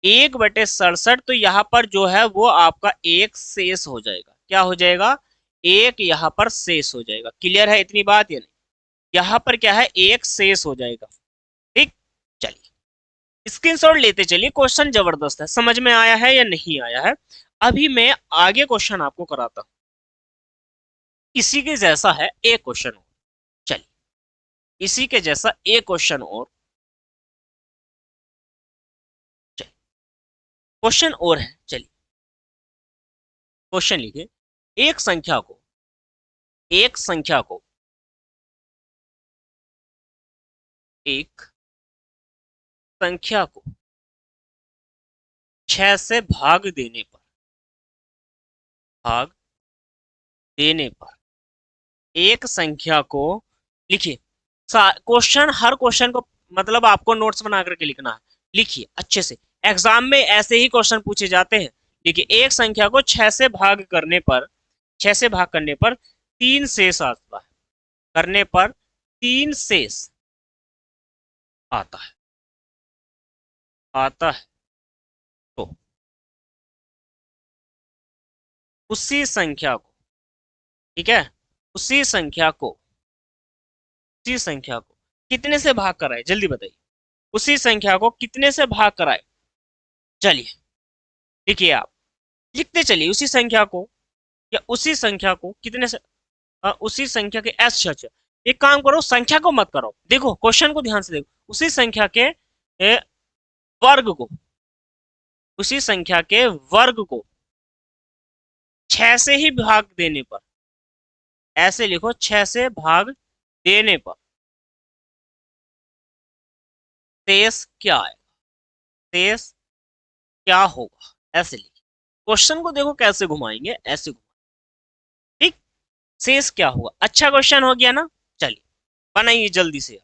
1/67, तो यहाँ पर जो है वो आपका एक शेष हो जाएगा। क्या हो जाएगा, एक यहाँ पर शेष हो जाएगा। क्लियर है इतनी बात या नहीं? यहाँ पर क्या है, एक शेष हो जाएगा। ठीक, चलिए स्क्रीनशॉट लेते चलिए। क्वेश्चन जबरदस्त है, समझ में आया है या नहीं आया है? अभी मैं आगे क्वेश्चन आपको कराता हूं, इसी के जैसा है एक क्वेश्चन और। चलिए, इसी के जैसा एक क्वेश्चन और, चलिए क्वेश्चन और है। चलिए क्वेश्चन लिखिए, एक संख्या को, एक संख्या को, एक संख्या को 6 से भाग देने पर, भाग देने पर एक संख्या को, लिखिए क्वेश्चन, हर क्वेश्चन को मतलब आपको नोट्स बना करके लिखना है। लिखिए अच्छे से, एग्जाम में ऐसे ही क्वेश्चन पूछे जाते हैं। देखिए, एक संख्या को 6 से भाग करने पर, 6 से भाग करने पर 3 शेष आता है, करने पर 3 शेष आता है, आता है। तो उसी संख्या को, ठीक है, उसी संख्या को, उसी संख्या को कितने से भाग कराए, जल्दी बताइए। उसी संख्या को कितने से भाग कराए? चलिए लिखिए, आप लिखते चलिए, उसी संख्या को, या उसी संख्या को कितने से, उसी संख्या के एस सच। एक काम करो, संख्या को मत करो, देखो क्वेश्चन को ध्यान से देखो। उसी संख्या के वर्ग को, उसी संख्या के वर्ग को 6 से ही भाग देने पर, ऐसे लिखो, 6 से भाग देने पर शेष क्या आएगा, शेष क्या होगा, ऐसे लिखिए। क्वेश्चन को देखो कैसे घुमाएंगे, ऐसे घुमाएंगे। ठीक, शेष क्या होगा। अच्छा क्वेश्चन हो गया ना? चलिए बनाइए जल्दी से।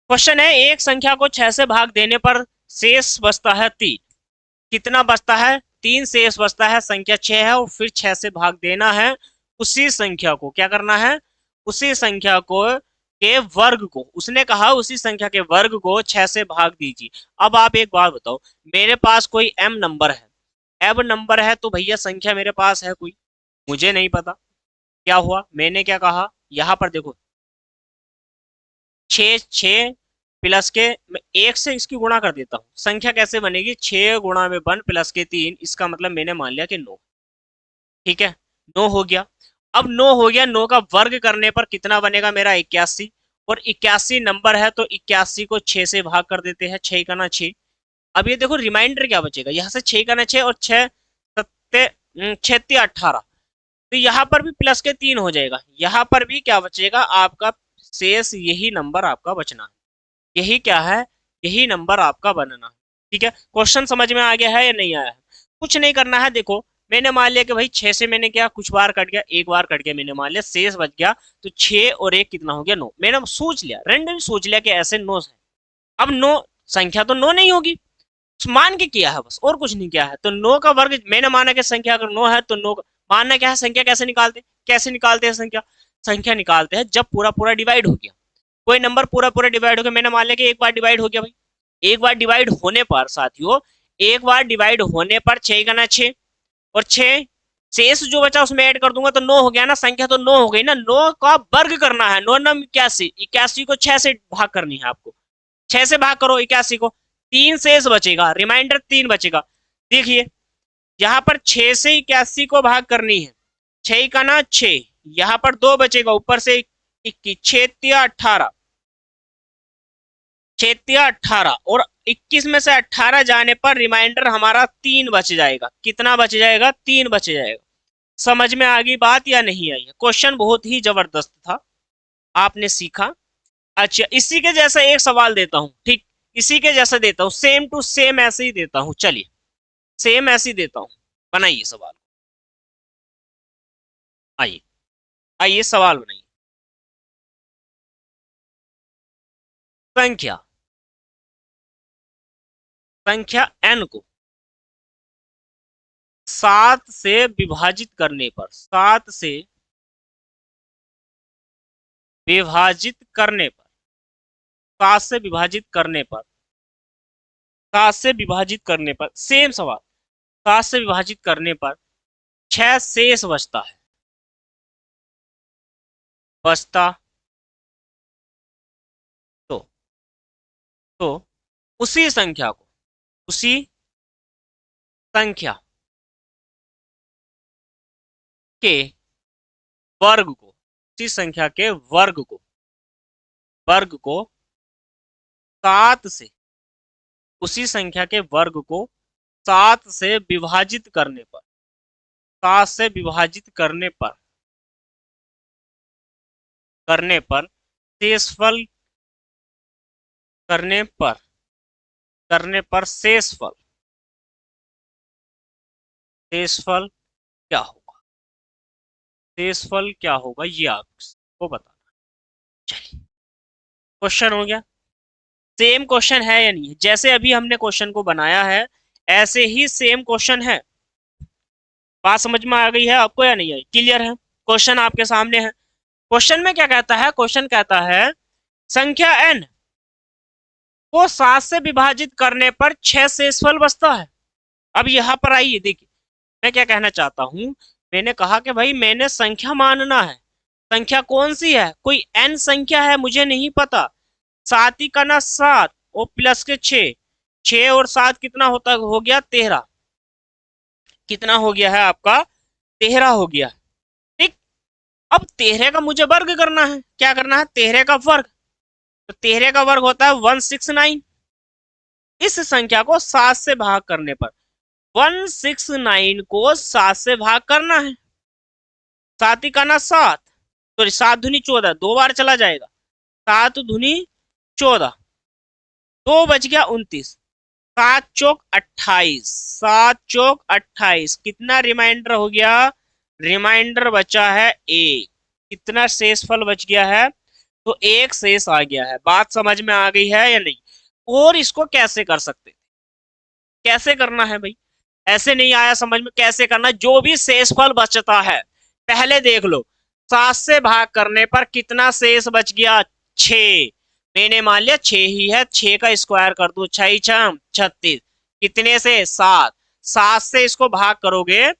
क्वेश्चन है, एक संख्या को 6 से भाग देने पर शेष बचता है 3। कितना बचता है, 3 शेष बचता है। संख्या 6 है और फिर 6 से भाग देना है। उसी संख्या को क्या करना है, उसी संख्या को के वर्ग को, उसने कहा उसी संख्या के वर्ग को 6 से भाग दीजिए। अब आप एक बात बताओ, मेरे पास कोई m नंबर है, एब नंबर है, तो भैया संख्या मेरे पास है कोई, मुझे नहीं पता। क्या हुआ, मैंने क्या कहा, यहां पर देखो 6, 6 प्लस के, मैं 1 से इसकी गुणा कर देता हूँ। संख्या कैसे बनेगी, 6 गुणा में 1 प्लस के 3, इसका मतलब मैंने मान लिया कि 9। ठीक है, 9 हो गया। अब 9 हो गया, 9 का वर्ग करने पर कितना बनेगा मेरा, 81। और 81 नंबर है तो 81 को 6 से भाग कर देते हैं, 6 का ना 6। अब ये देखो रिमाइंडर क्या बचेगा, यहाँ से 6 का ना 6 और 6 सत्ते 6 18, तो यहाँ पर भी प्लस के 3 हो जाएगा। यहाँ पर भी क्या बचेगा आपका, शेष यही नंबर आपका बचना है। यही क्या है, यही नंबर आपका बनना है। ठीक है, क्वेश्चन समझ में आ गया है या नहीं आया है? कुछ नहीं करना है। देखो मैंने मान लिया कि भाई 6 से मैंने क्या, कुछ बार कट गया, एक बार कट गया, मैंने मान लिया शेष बच गया, तो 6 और 1 कितना हो गया, 9। मैंने सोच लिया, रैंडम सोच लिया कि ऐसे 9 है। अब 9 संख्या तो 9 नहीं होगी, मान के किया है बस, और कुछ नहीं किया है। तो 9 का वर्ग मैंने माना कि संख्या अगर 9 है तो 9 मानना क्या है, संख्या कैसे निकालते, कैसे निकालते हैं संख्या, संख्या निकालते हैं जब पूरा पूरा डिवाइड हो गया। कोई नंबर पूरा पूरा डिवाइड हो गया, मैंने मान लिया कि एक बार डिवाइड हो गया भाई, एक बार डिवाइड होने पर साथियों, एक बार डिवाइड होने पर 6 का ना 6 और 6 शेष जो बचा उसमें ऐड कर दूंगा तो 9 हो गया ना, संख्या तो 9 हो गई ना। 9 का वर्ग करना है, 9 9 81, 81 को 6 से भाग करनी है आपको। 6 से भाग करो 81 को, 3 शेष बचेगा, रिमाइंडर 3 बचेगा। देखिए यहाँ पर 6 से 81 को भाग करनी है, 6 का ना 6, यहाँ पर 2 बचेगा, ऊपर से 21, 6 18 और 21 में से 18 जाने पर रिमाइंडर हमारा 3 बच जाएगा। कितना बच जाएगा? 3 बच जाएगा। समझ में आ गई बात या नहीं आई? क्वेश्चन बहुत ही जबरदस्त था, आपने सीखा। अच्छा, इसी के जैसा एक सवाल देता हूं, ठीक, इसी के जैसा देता हूं, सेम टू सेम ऐसे ही देता हूं। चलिए, सेम ऐसे ही देता हूं, बनाइए सवाल। आइए, आइए सवाल बनाइए। संख्या संख्या n को 7 से विभाजित करने पर, 7 से विभाजित करने पर, 7 से विभाजित करने पर, 7 से विभाजित करने पर, सेम सवाल, 7 से विभाजित करने पर 6 शेष बचता है, बचता तो तो उसी संख्या को, उसी संख्या के वर्ग को, उसी संख्या के वर्ग को 7 से, उसी संख्या के वर्ग को 7 से विभाजित करने पर, 7 से विभाजित करने पर शेषफल, करने पर शेषफल क्या होगा? शेषफल क्या होगा ये आपको बताना। चलिए, क्वेश्चन हो गया। सेम क्वेश्चन है या नहीं? जैसे अभी हमने क्वेश्चन को बनाया है ऐसे ही सेम क्वेश्चन है। बात समझ में आ गई है आपको या नहीं आई? क्लियर है? क्वेश्चन आपके सामने है। क्वेश्चन में क्या कहता है? क्वेश्चन कहता है संख्या n को 7 से विभाजित करने पर 6 शेषफल बचता है। अब यहाँ पर आइए, देखिए मैं क्या कहना चाहता हूं। मैंने कहा कि भाई मैंने संख्या मानना है। संख्या कौन सी है? कोई n संख्या है, मुझे नहीं पता। 7 ही का ना 7 और प्लस के 6, 6 और 7 कितना होता, हो गया 13। कितना हो गया है आपका? 13 हो गया। ठीक, अब 13 का मुझे वर्ग करना है। क्या करना है? 13 का वर्ग। तो 13 का वर्ग होता है 169। इस संख्या को 7 से भाग करने पर, 169 को 7 से भाग करना है। 7 ही का ना 7, सॉरी 7 दूनी 14, 2 बार चला जाएगा। 7 दूनी 14, 2 बच गया 29, 7 चौक 28, 7 चौक 28। कितना रिमाइंडर हो गया? रिमाइंडर बचा है 1। कितना शेषफल बच गया है? तो 1 शेष आ गया है। बात समझ में आ गई है या नहीं? और इसको कैसे कर सकते, कैसे करना है भाई? ऐसे नहीं आया समझ में? कैसे करना? जो भी शेषफल बचता है पहले देख लो। 7 से भाग करने पर कितना शेष बच गया? 6। मैंने मान लिया 6 ही है, 6 का स्क्वायर कर दो, 6 छम 36। कितने से? 7। 7 से इसको भाग करोगे,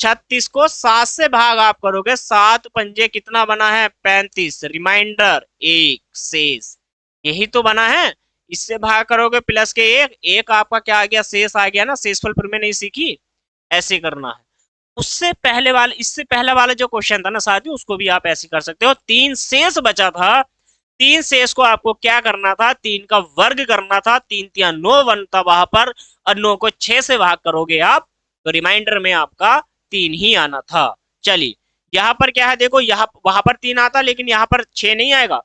36 को 7 से भाग आप करोगे, 7 पंजे कितना बना है? 35। रिमाइंडर 1 शेष, यही तो बना है। इससे भाग करोगे प्लस के 1, 1 आपका क्या आ गया? शेष आ गया ना। शेषफल पर में नहीं सीखी, ऐसे करना है। उससे पहले वाले, इससे पहले वाला जो क्वेश्चन था ना साथियों, उसको भी आप ऐसे कर सकते हो। 3 शेष बचा था, 3 शेष को आपको क्या करना था? 3 का वर्ग करना था। 3 तिया 9 बनता वहां पर, और 9 को 6 से भाग करोगे आप तो रिमाइंडर में आपका 3 ही आना था। चलिए, यहाँ पर क्या है देखो, यहाँ वहां पर 3 आता लेकिन यहाँ पर 6 नहीं आएगा,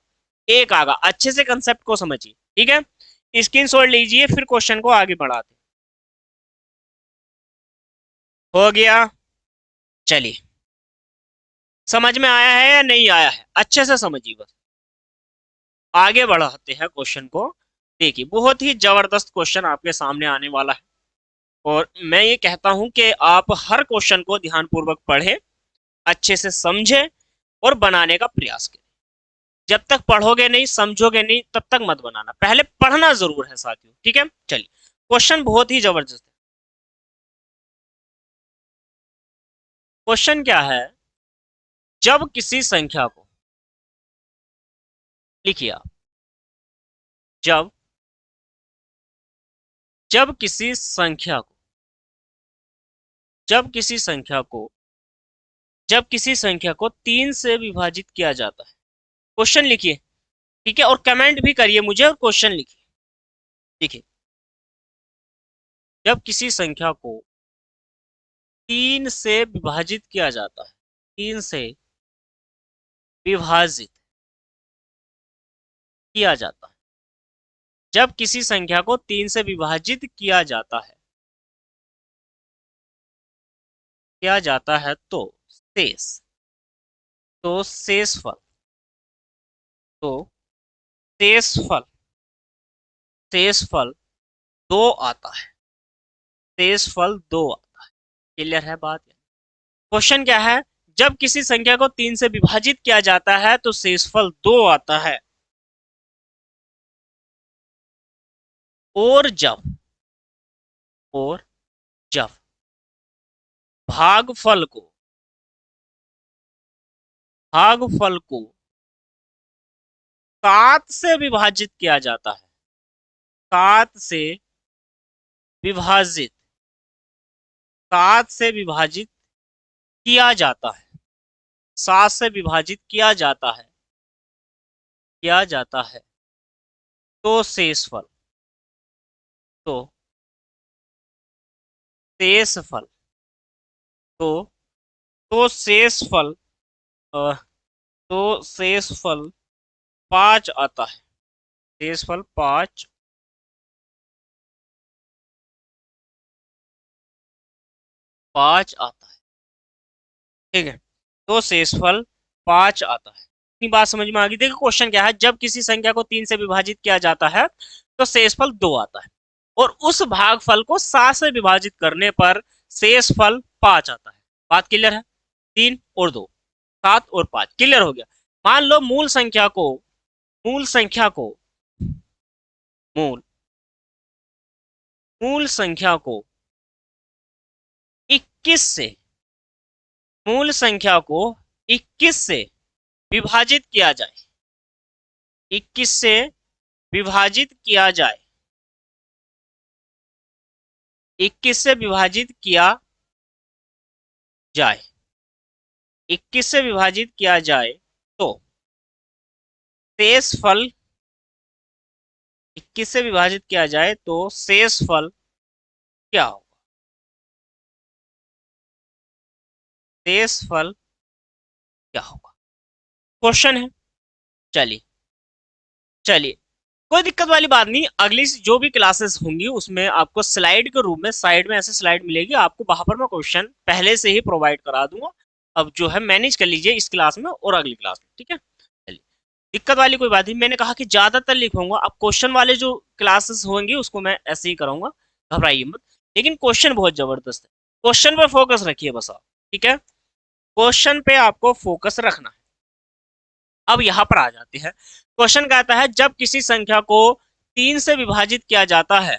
1 आएगा। अच्छे से कंसेप्ट को समझिए, ठीक है? स्क्रीनशॉट लीजिए, फिर क्वेश्चन को आगे बढ़ाते। हो गया? चलिए, समझ में आया है या नहीं आया है? अच्छे से समझिए बस। आगे बढ़ाते हैं क्वेश्चन को। देखिए, बहुत ही जबरदस्त क्वेश्चन आपके सामने आने वाला है, और मैं ये कहता हूं कि आप हर क्वेश्चन को ध्यानपूर्वक पढ़ें, अच्छे से समझें और बनाने का प्रयास करें। जब तक पढ़ोगे नहीं, समझोगे नहीं, तब तक मत बनाना। पहले पढ़ना जरूर है साथियों, ठीक है? चलिए, क्वेश्चन बहुत ही जबरदस्त है। क्वेश्चन क्या है? जब किसी संख्या को, लिखिए आप, जब जब किसी संख्या को, जब किसी संख्या को जब किसी संख्या को 3 से विभाजित किया जाता है। क्वेश्चन लिखिए, ठीक है, और कमेंट भी करिए मुझे और क्वेश्चन लिखिए। देखिए, जब किसी संख्या को 3 से विभाजित किया जाता है, 3 से विभाजित किया जाता है, जब किसी संख्या को 3 से विभाजित किया जाता है तो तो शेषफल तो शेषफल शेषफल 2 आता है। शेषफल 2 आता है। क्लियर है बात? क्वेश्चन क्या है? जब किसी संख्या को 3 से विभाजित किया जाता है तो शेषफल 2 आता है, और जब भागफल को 7 से विभाजित किया जाता है, 7 से विभाजित 7 से विभाजित किया जाता है, 7 से विभाजित किया जाता है तो शेषफल तो शेषफल तो तो शेषफल अ, तो शेषफल 5 आता है। शेषफल 5 आता है। ठीक है, तो शेषफल 5 आता है। इतनी बात समझ में आ गई? देखो क्वेश्चन क्या है, जब किसी संख्या को 3 से विभाजित किया जाता है तो शेषफल 2 आता है, और उस भागफल को 7 से विभाजित करने पर शेषफल 5 आता है। बात क्लियर है? 3 और 2, 7 और 5, क्लियर हो गया। मान लो मूल संख्या को मूल मूल संख्या को 21 से मूल संख्या को 21 से विभाजित किया जाए, 21 से विभाजित किया जाए 21 से विभाजित किया जाए 21 से विभाजित किया जाए तो शेषफल 21 से विभाजित किया जाए तो शेषफल क्या होगा? शेषफल क्या होगा? क्वेश्चन है। चलिए चलिए, कोई दिक्कत वाली बात नहीं। अगली जो भी क्लासेस होंगी उसमें आपको स्लाइड के रूप में साइड में ऐसे स्लाइड मिलेगी, आपको वहां पर मैं क्वेश्चन पहले से ही प्रोवाइड करा दूंगा। अब जो है मैनेज कर लीजिए इस क्लास में और अगली क्लास में, ठीक है? चलिए, दिक्कत वाली कोई बात नहीं। मैंने कहा कि ज्यादातर लिखूंगा, अब क्वेश्चन वाले जो क्लासेस होंगी उसको मैं ऐसे ही कराऊंगा, घबराइए मत। लेकिन क्वेश्चन बहुत जबरदस्त है, क्वेश्चन पे फोकस रखिए बस आप, ठीक है? क्वेश्चन पे आपको फोकस रखना है। अब यहाँ पर आ जाते हैं। क्वेश्चन कहता है जब किसी संख्या को 3 से विभाजित किया जाता है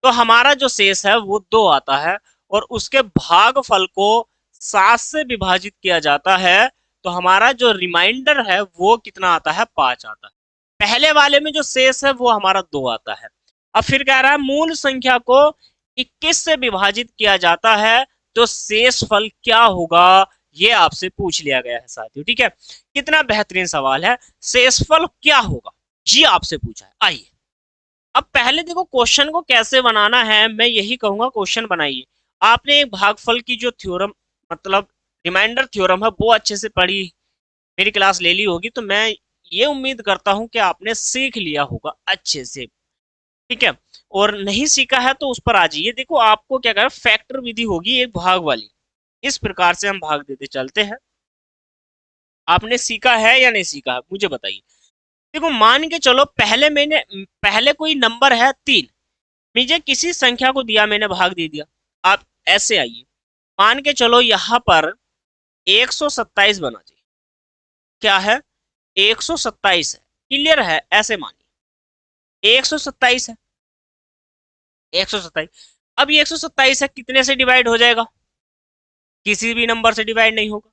तो हमारा जो शेष है वो 2 आता है, और उसके भागफल को 7 से विभाजित किया जाता है तो हमारा जो रिमाइंडर है वो कितना आता है? 5 आता है। पहले वाले में जो शेष है वो हमारा 2 आता है। अब फिर कह रहा है मूल संख्या को 21 से विभाजित किया जाता है तो शेषफल क्या होगा? ये आपसे पूछ लिया गया है साथियों, ठीक है? कितना बेहतरीन सवाल है, शेषफल क्या होगा जी आपसे पूछा है। आइए अब पहले देखो क्वेश्चन को कैसे बनाना है, मैं यही कहूंगा क्वेश्चन बनाइए। आपने एक भागफल की जो थ्योरम, मतलब रिमाइंडर थ्योरम है, वो अच्छे से पढ़ी, मेरी क्लास ले ली होगी, तो मैं ये उम्मीद करता हूं कि आपने सीख लिया होगा अच्छे से, ठीक है? और नहीं सीखा है तो उस पर आ जाइए। देखो आपको क्या करें, फैक्टर विधि होगी एक भाग वाली, इस प्रकार से हम भाग देते चलते हैं। आपने सीखा है या नहीं सीखा है मुझे बताइए। देखो मान के चलो पहले कोई नंबर है 3, मुझे किसी संख्या को दिया, मैंने भाग दे दिया। आप ऐसे आइए, मान के चलो यहाँ पर 127 बना चाहिए। क्या है? 127 है, क्लियर है? ऐसे मानिए 127 है, 127। अब ये 127 है, कितने से डिवाइड हो जाएगा? किसी भी नंबर से डिवाइड नहीं होगा।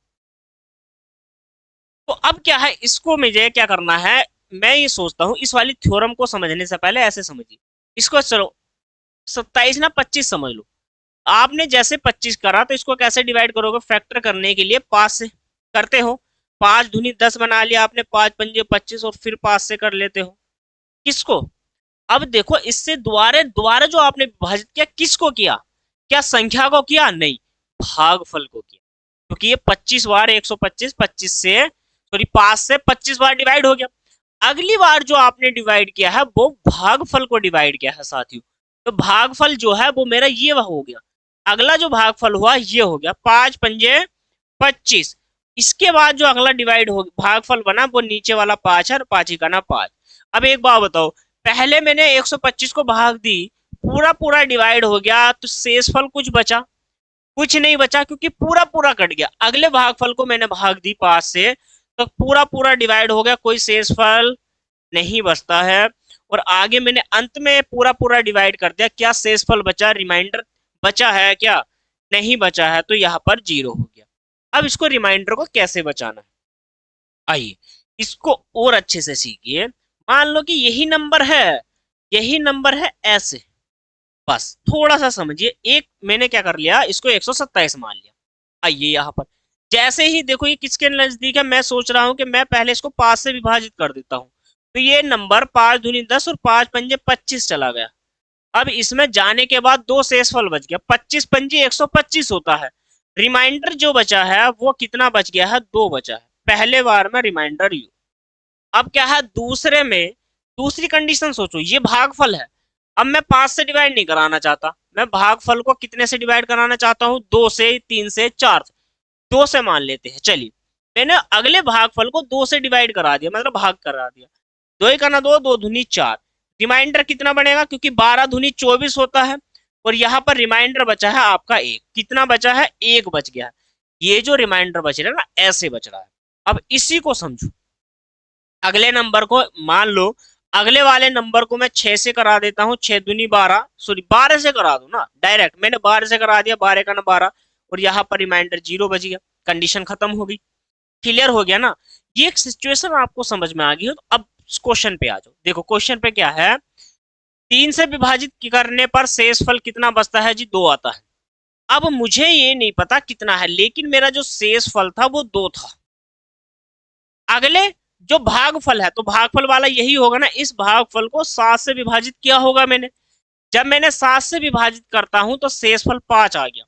तो अब क्या है, इसको मुझे क्या करना है, मैं ये सोचता हूं इस वाली थ्योरम को समझने से पहले ऐसे समझिए इसको। चलो 27 ना 25 समझ लो, आपने जैसे 25 करा तो इसको कैसे डिवाइड करोगे? फैक्टर करने के लिए 5 से करते हो, 5 दूनी 10 बना लिया आपने, 5 पंजे 25 और फिर 5 से कर लेते हो। किसको? अब देखो इससे दोबारा दोबारा जो आपने विभाजित किया, किसको किया? क्या संख्या को किया? नहीं, भागफल को किया, क्योंकि ये 25 बार 125, 25 से सॉरी 5 से 25 बार डिवाइड हो गया। अगली बार जो आपने डिवाइड किया है वो भागफल को डिवाइड किया है साथियों। तो भागफल जो है वो मेरा ये हो गया। अगला जो भागफल हुआ ये हो गया 5 पंजे 25। इसके बाद जो अगला डिवाइड हो भागफल बना वो नीचे वाला 5 है, 5 ही का ना 5। अब एक बात बताओ, पहले मैंने 125 को भाग दी, पूरा पूरा डिवाइड हो गया, तो शेषफल कुछ बचा? कुछ नहीं बचा, क्योंकि पूरा पूरा कट गया। अगले भागफल को मैंने भाग दी 5 से, तो पूरा पूरा डिवाइड हो गया, कोई शेषफल नहीं बचता है। और आगे मैंने अंत में पूरा पूरा डिवाइड कर दिया, क्या शेषफल बचा? रिमाइंडर बचा है क्या? नहीं बचा है, तो यहाँ पर 0 हो गया। अब इसको रिमाइंडर को कैसे बचाना है, आइए इसको और अच्छे से सीखिए। मान लो कि यही नंबर है, यही नंबर है ऐसे, बस थोड़ा सा समझिए। एक मैंने क्या कर लिया, इसको 127 मान लिया। आइए यहाँ पर जैसे ही देखो ये किसके नजदीक है, मैं सोच रहा हूँ कि मैं पहले इसको 5 से विभाजित कर देता हूँ। तो ये नंबर 5 दूनी 10 और 5 पंजे 25 चला गया। अब इसमें जाने के बाद दो शेषफल बच गया, 25 पंजे 125 होता है। रिमाइंडर जो बचा है वो कितना बच गया है? 2 बचा है। पहले बार में रिमाइंडर यू। अब क्या है दूसरे में, दूसरी कंडीशन सोचो, ये भागफल है। अब मैं 5 से डिवाइड नहीं कराना चाहता, मैं भागफल को कितने से डिवाइड कराना चाहता हूँ? 2 से, 3 से, 4 से। 2 से मान लेते हैं, चलिए मैंने अगले भागफल को 2 से डिवाइड करा दिया, मतलब भाग करा दिया। 2 ही करना 2, 2 दूनी 4। रिमाइंडर कितना बनेगा? क्योंकि 12 दूनी 24 होता है, और यहाँ पर रिमाइंडर बचा है आपका 1। कितना बचा है? 1 बच गया है। ये जो रिमाइंडर बच रहा है ना, ऐसे बच रहा है। अब इसी को समझो, अगले नंबर को मान लो, अगले वाले नंबर को मैं 6 से करा देता हूँ, 6 दूनी 12, सॉरी 12 से करा दो ना डायरेक्ट, मैंने 12 से करा दिया, 12 का ना 12, और यहाँ पर रिमाइंडर 0 बच गया, कंडीशन खत्म हो गई। क्लियर हो गया ना? ये एक सिचुएशन आपको समझ में आ गई हो। तो अब क्वेश्चन पे आ जाओ, देखो क्वेश्चन पे क्या है, 3 से विभाजित करने पर शेषफल कितना बचता है जी? 2 आता है। अब मुझे ये नहीं पता कितना है, लेकिन मेरा जो शेषफल था वो 2 था। अगले जो भागफल है, तो भागफल वाला यही होगा ना, इस भागफल को 7 से विभाजित किया होगा मैंने। जब मैंने 7 से विभाजित करता हूं तो शेषफल 5 आ गया।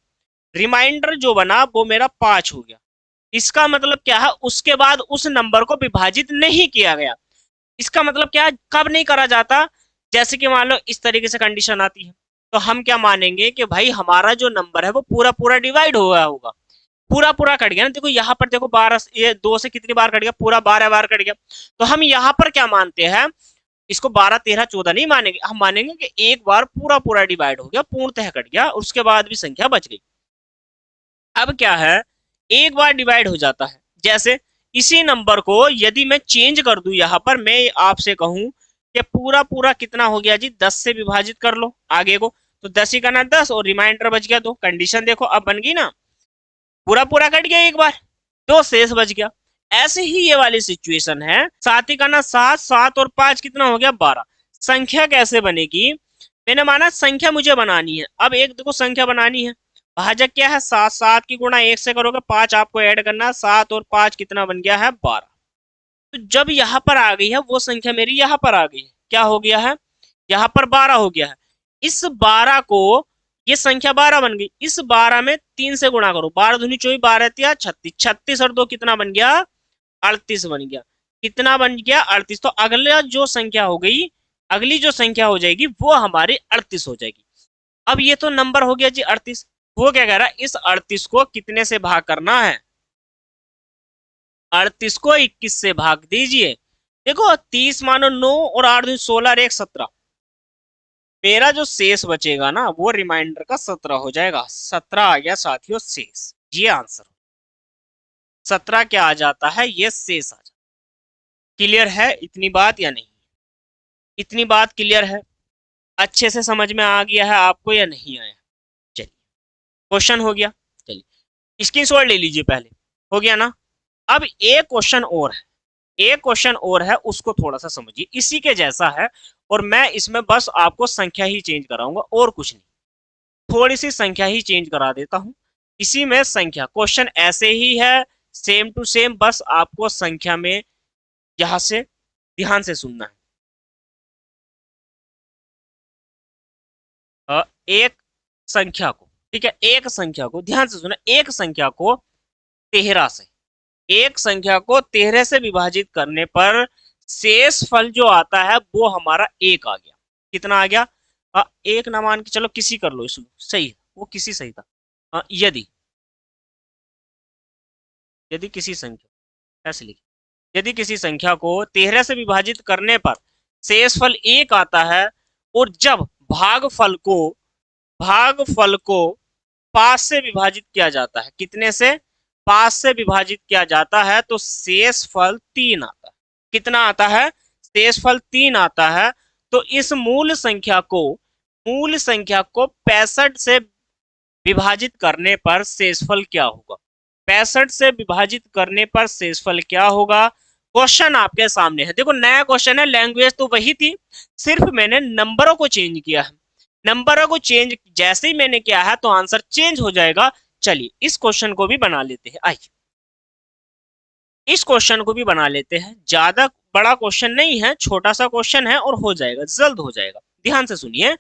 रिमाइंडर जो बना वो मेरा 5 हो गया। इसका मतलब क्या है, उसके बाद उस नंबर को विभाजित नहीं किया गया। इसका मतलब क्या है, कब नहीं करा जाता? जैसे कि मान लो इस तरीके से कंडीशन आती है, तो हम क्या मानेंगे कि भाई हमारा जो नंबर है वो पूरा पूरा डिवाइड हो गया होगा, पूरा पूरा कट गया ना। देखो यहाँ पर देखो 12, ये 2 से कितनी बार कट गया? पूरा 12 बार कट गया। तो हम यहाँ पर क्या मानते हैं, इसको 12 13 14 नहीं मानेंगे, हम मानेंगे कि एक बार पूरा पूरा डिवाइड हो गया, पूर्णतः कट गया, उसके बाद भी संख्या बच गई। अब क्या है, एक बार डिवाइड हो जाता है, जैसे इसी नंबर को यदि मैं चेंज कर दूं, यहां पर मैं आपसे कहूं कि पूरा पूरा कितना हो गया जी? 10 से विभाजित कर लो आगे को, तो 10 ही का ना 10, और रिमाइंडर बच गया 2। कंडीशन देखो अब बन गई ना, पूरा पूरा कट गया एक बार, 2 शेष बच गया। ऐसे ही ये वाली सिचुएशन है, 7 ही का ना 7, 7 और 5 कितना हो गया? 12। संख्या कैसे बनेगी? मैंने माना संख्या मुझे बनानी है। अब एक देखो संख्या बनानी है, भाजक क्या है? 7, 7 की गुणा 1 से करोगे, 5 आपको ऐड करना है, 7 और 5 कितना बन गया है? 12। तो जब यहाँ पर आ गई है वो संख्या मेरी, यहाँ पर आ गई है, क्या हो गया है? यहाँ पर 12 हो गया है। इस 12 को, ये संख्या 12 बन गई, इस 12 में 3 से गुणा करो, 12 दूनी 24, 12 तिया 36, 36 और 2 कितना बन गया? 38 बन गया। कितना बन गया? 38। तो अगला जो संख्या हो गई, अगली जो संख्या हो जाएगी वो हमारी 38 हो जाएगी। अब ये तो नंबर हो गया जी 38। वो क्या कह रहा है, इस 38 को कितने से भाग करना है? 38 को 21 से भाग दीजिए। देखो 30 मानो 9 और 8 दूनी 16 और 1 17, मेरा जो शेष बचेगा ना वो रिमाइंडर का 17 हो जाएगा। 17 आ गया साथियों शेष, ये आंसर। 17 क्या आ जाता है? ये शेष आ जाता है। क्लियर है इतनी बात या नहीं? इतनी बात क्लियर है? अच्छे से समझ में आ गया है आपको या नहीं आया? चलिए क्वेश्चन हो गया, चलिए स्क्रीनशॉट ले लीजिए पहले, हो गया ना? अब एक क्वेश्चन और है, एक क्वेश्चन और है, उसको थोड़ा सा समझिए, इसी के जैसा है, और मैं इसमें बस आपको संख्या ही चेंज कराऊंगा और कुछ नहीं। थोड़ी सी संख्या ही चेंज करा देता हूं। इसी में संख्या, क्वेश्चन ऐसे ही है, सेम टू सेम, बस आपको संख्या में यहां से ध्यान से सुनना है। एक संख्या को, ठीक है, एक संख्या को ध्यान से सुना, एक संख्या को 13 से, एक संख्या को 13 से विभाजित करने पर शेष फल जो आता है वो हमारा एक आ गया। कितना आ गया? एक ना मान के चलो, किसी कर लो इसको, सही है, वो किसी सही था। यदि यदि किसी संख्या, ऐसे लिखिए, यदि किसी संख्या को 13 से विभाजित करने पर शेषफल एक आता है और जब भागफल को 5 से विभाजित किया जाता है, कितने से? 5 से विभाजित किया जाता है तो शेषफल 3 आता है। कितना आता है? शेषफल 3 आता है। तो इस मूल संख्या को 65 से विभाजित करने पर शेषफल क्या होगा? 65 से विभाजित करने पर शेषफल क्या होगा? क्वेश्चन आपके सामने है, देखो नया क्वेश्चन है, लैंग्वेज तो वही थी, सिर्फ मैंने नंबरों को चेंज किया है। नंबरों को चेंज जैसे ही मैंने किया है तो आंसर चेंज हो जाएगा। चलिए इस क्वेश्चन को भी बना लेते हैं, आइए इस क्वेश्चन को भी बना लेते हैं। ज्यादा बड़ा क्वेश्चन नहीं है, छोटा सा क्वेश्चन है और हो जाएगा, जल्द हो जाएगा। ध्यान से सुनिए,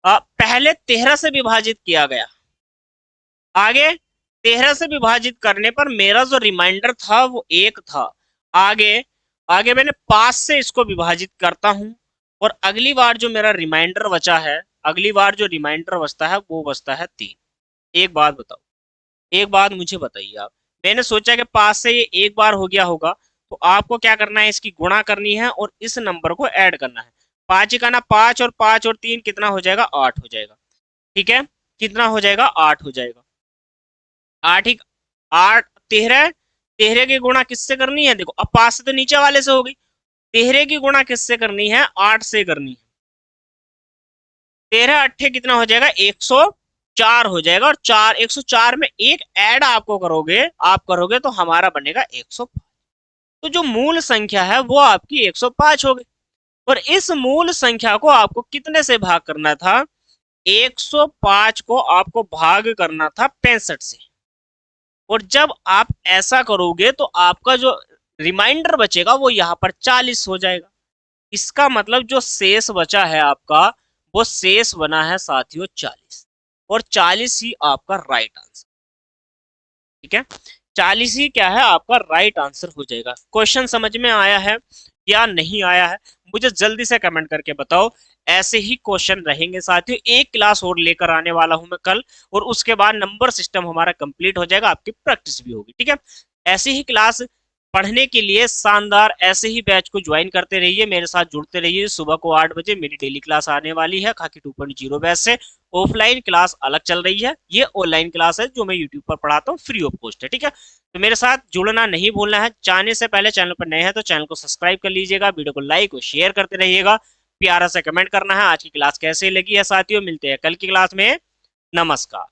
पहले 13 से विभाजित किया गया, आगे 13 से विभाजित करने पर मेरा जो रिमाइंडर था वो एक था, आगे आगे मैंने 5 से इसको विभाजित करता हूं और अगली बार जो मेरा रिमाइंडर बचा है, अगली बार जो रिमाइंडर बचता है वो बचता है 3। एक बात बताओ, एक बात मुझे बताइए आप, मैंने सोचा कि 5 से ये एक बार हो गया होगा, तो आपको क्या करना है, इसकी गुणा करनी है और इस नंबर को ऐड करना है। 5 का ना 5 और 5 और 3 कितना हो जाएगा? 8 हो जाएगा। ठीक है, कितना हो जाएगा? 8 हो जाएगा। 8 ही 8, 13, 13 की गुणा किससे करनी है? देखो अब 5 से तो नीचे वाले से हो गई, 13 की गुणा किससे करनी है? 8 से करनी है। 13 अट्ठे कितना हो जाएगा? 104 हो जाएगा, और 104 में एक ऐड आपको करोगे तो हमारा बनेगा 105। तो जो मूल संख्या है वो आपकी 105 हो गई, और इस मूल संख्या को आपको कितने से भाग करना था? 105 को आपको भाग करना था 65 से। और जब आप ऐसा करोगे तो आपका जो रिमाइंडर बचेगा वो यहाँ पर 40 हो जाएगा। इसका मतलब जो शेष बचा है आपका, वो शेष बना है साथियों 40, और 40 ही आपका राइट आंसर। ठीक है, 40 ही क्या है? आपका राइट आंसर हो जाएगा। क्वेश्चन समझ में आया है या नहीं आया है? मुझे जल्दी से कमेंट करके बताओ। ऐसे ही क्वेश्चन रहेंगे साथियों, एक क्लास और लेकर आने वाला हूं मैं कल, और उसके बाद नंबर सिस्टम हमारा कंप्लीट हो जाएगा, आपकी प्रैक्टिस भी होगी। ठीक है, ऐसे ही क्लास पढ़ने के लिए शानदार ऐसे ही बैच को ज्वाइन करते रहिए, मेरे साथ जुड़ते रहिए। सुबह को 8 बजे मेरी डेली क्लास आने वाली है खाकी 2.0 बैच से। ऑफलाइन क्लास अलग चल रही है, ये ऑनलाइन क्लास है जो मैं यूट्यूब पर पढ़ाता हूँ, फ्री ऑफ कॉस्ट है। ठीक है, तो मेरे साथ जुड़ना नहीं भूलना है। जाने से पहले चैनल पर नए हैं तो चैनल को सब्सक्राइब कर लीजिएगा, वीडियो को लाइक और शेयर करते रहिएगा, प्यारा सा कमेंट करना है। आज की क्लास कैसे लगी है साथियों, मिलते हैं कल की क्लास में। नमस्कार।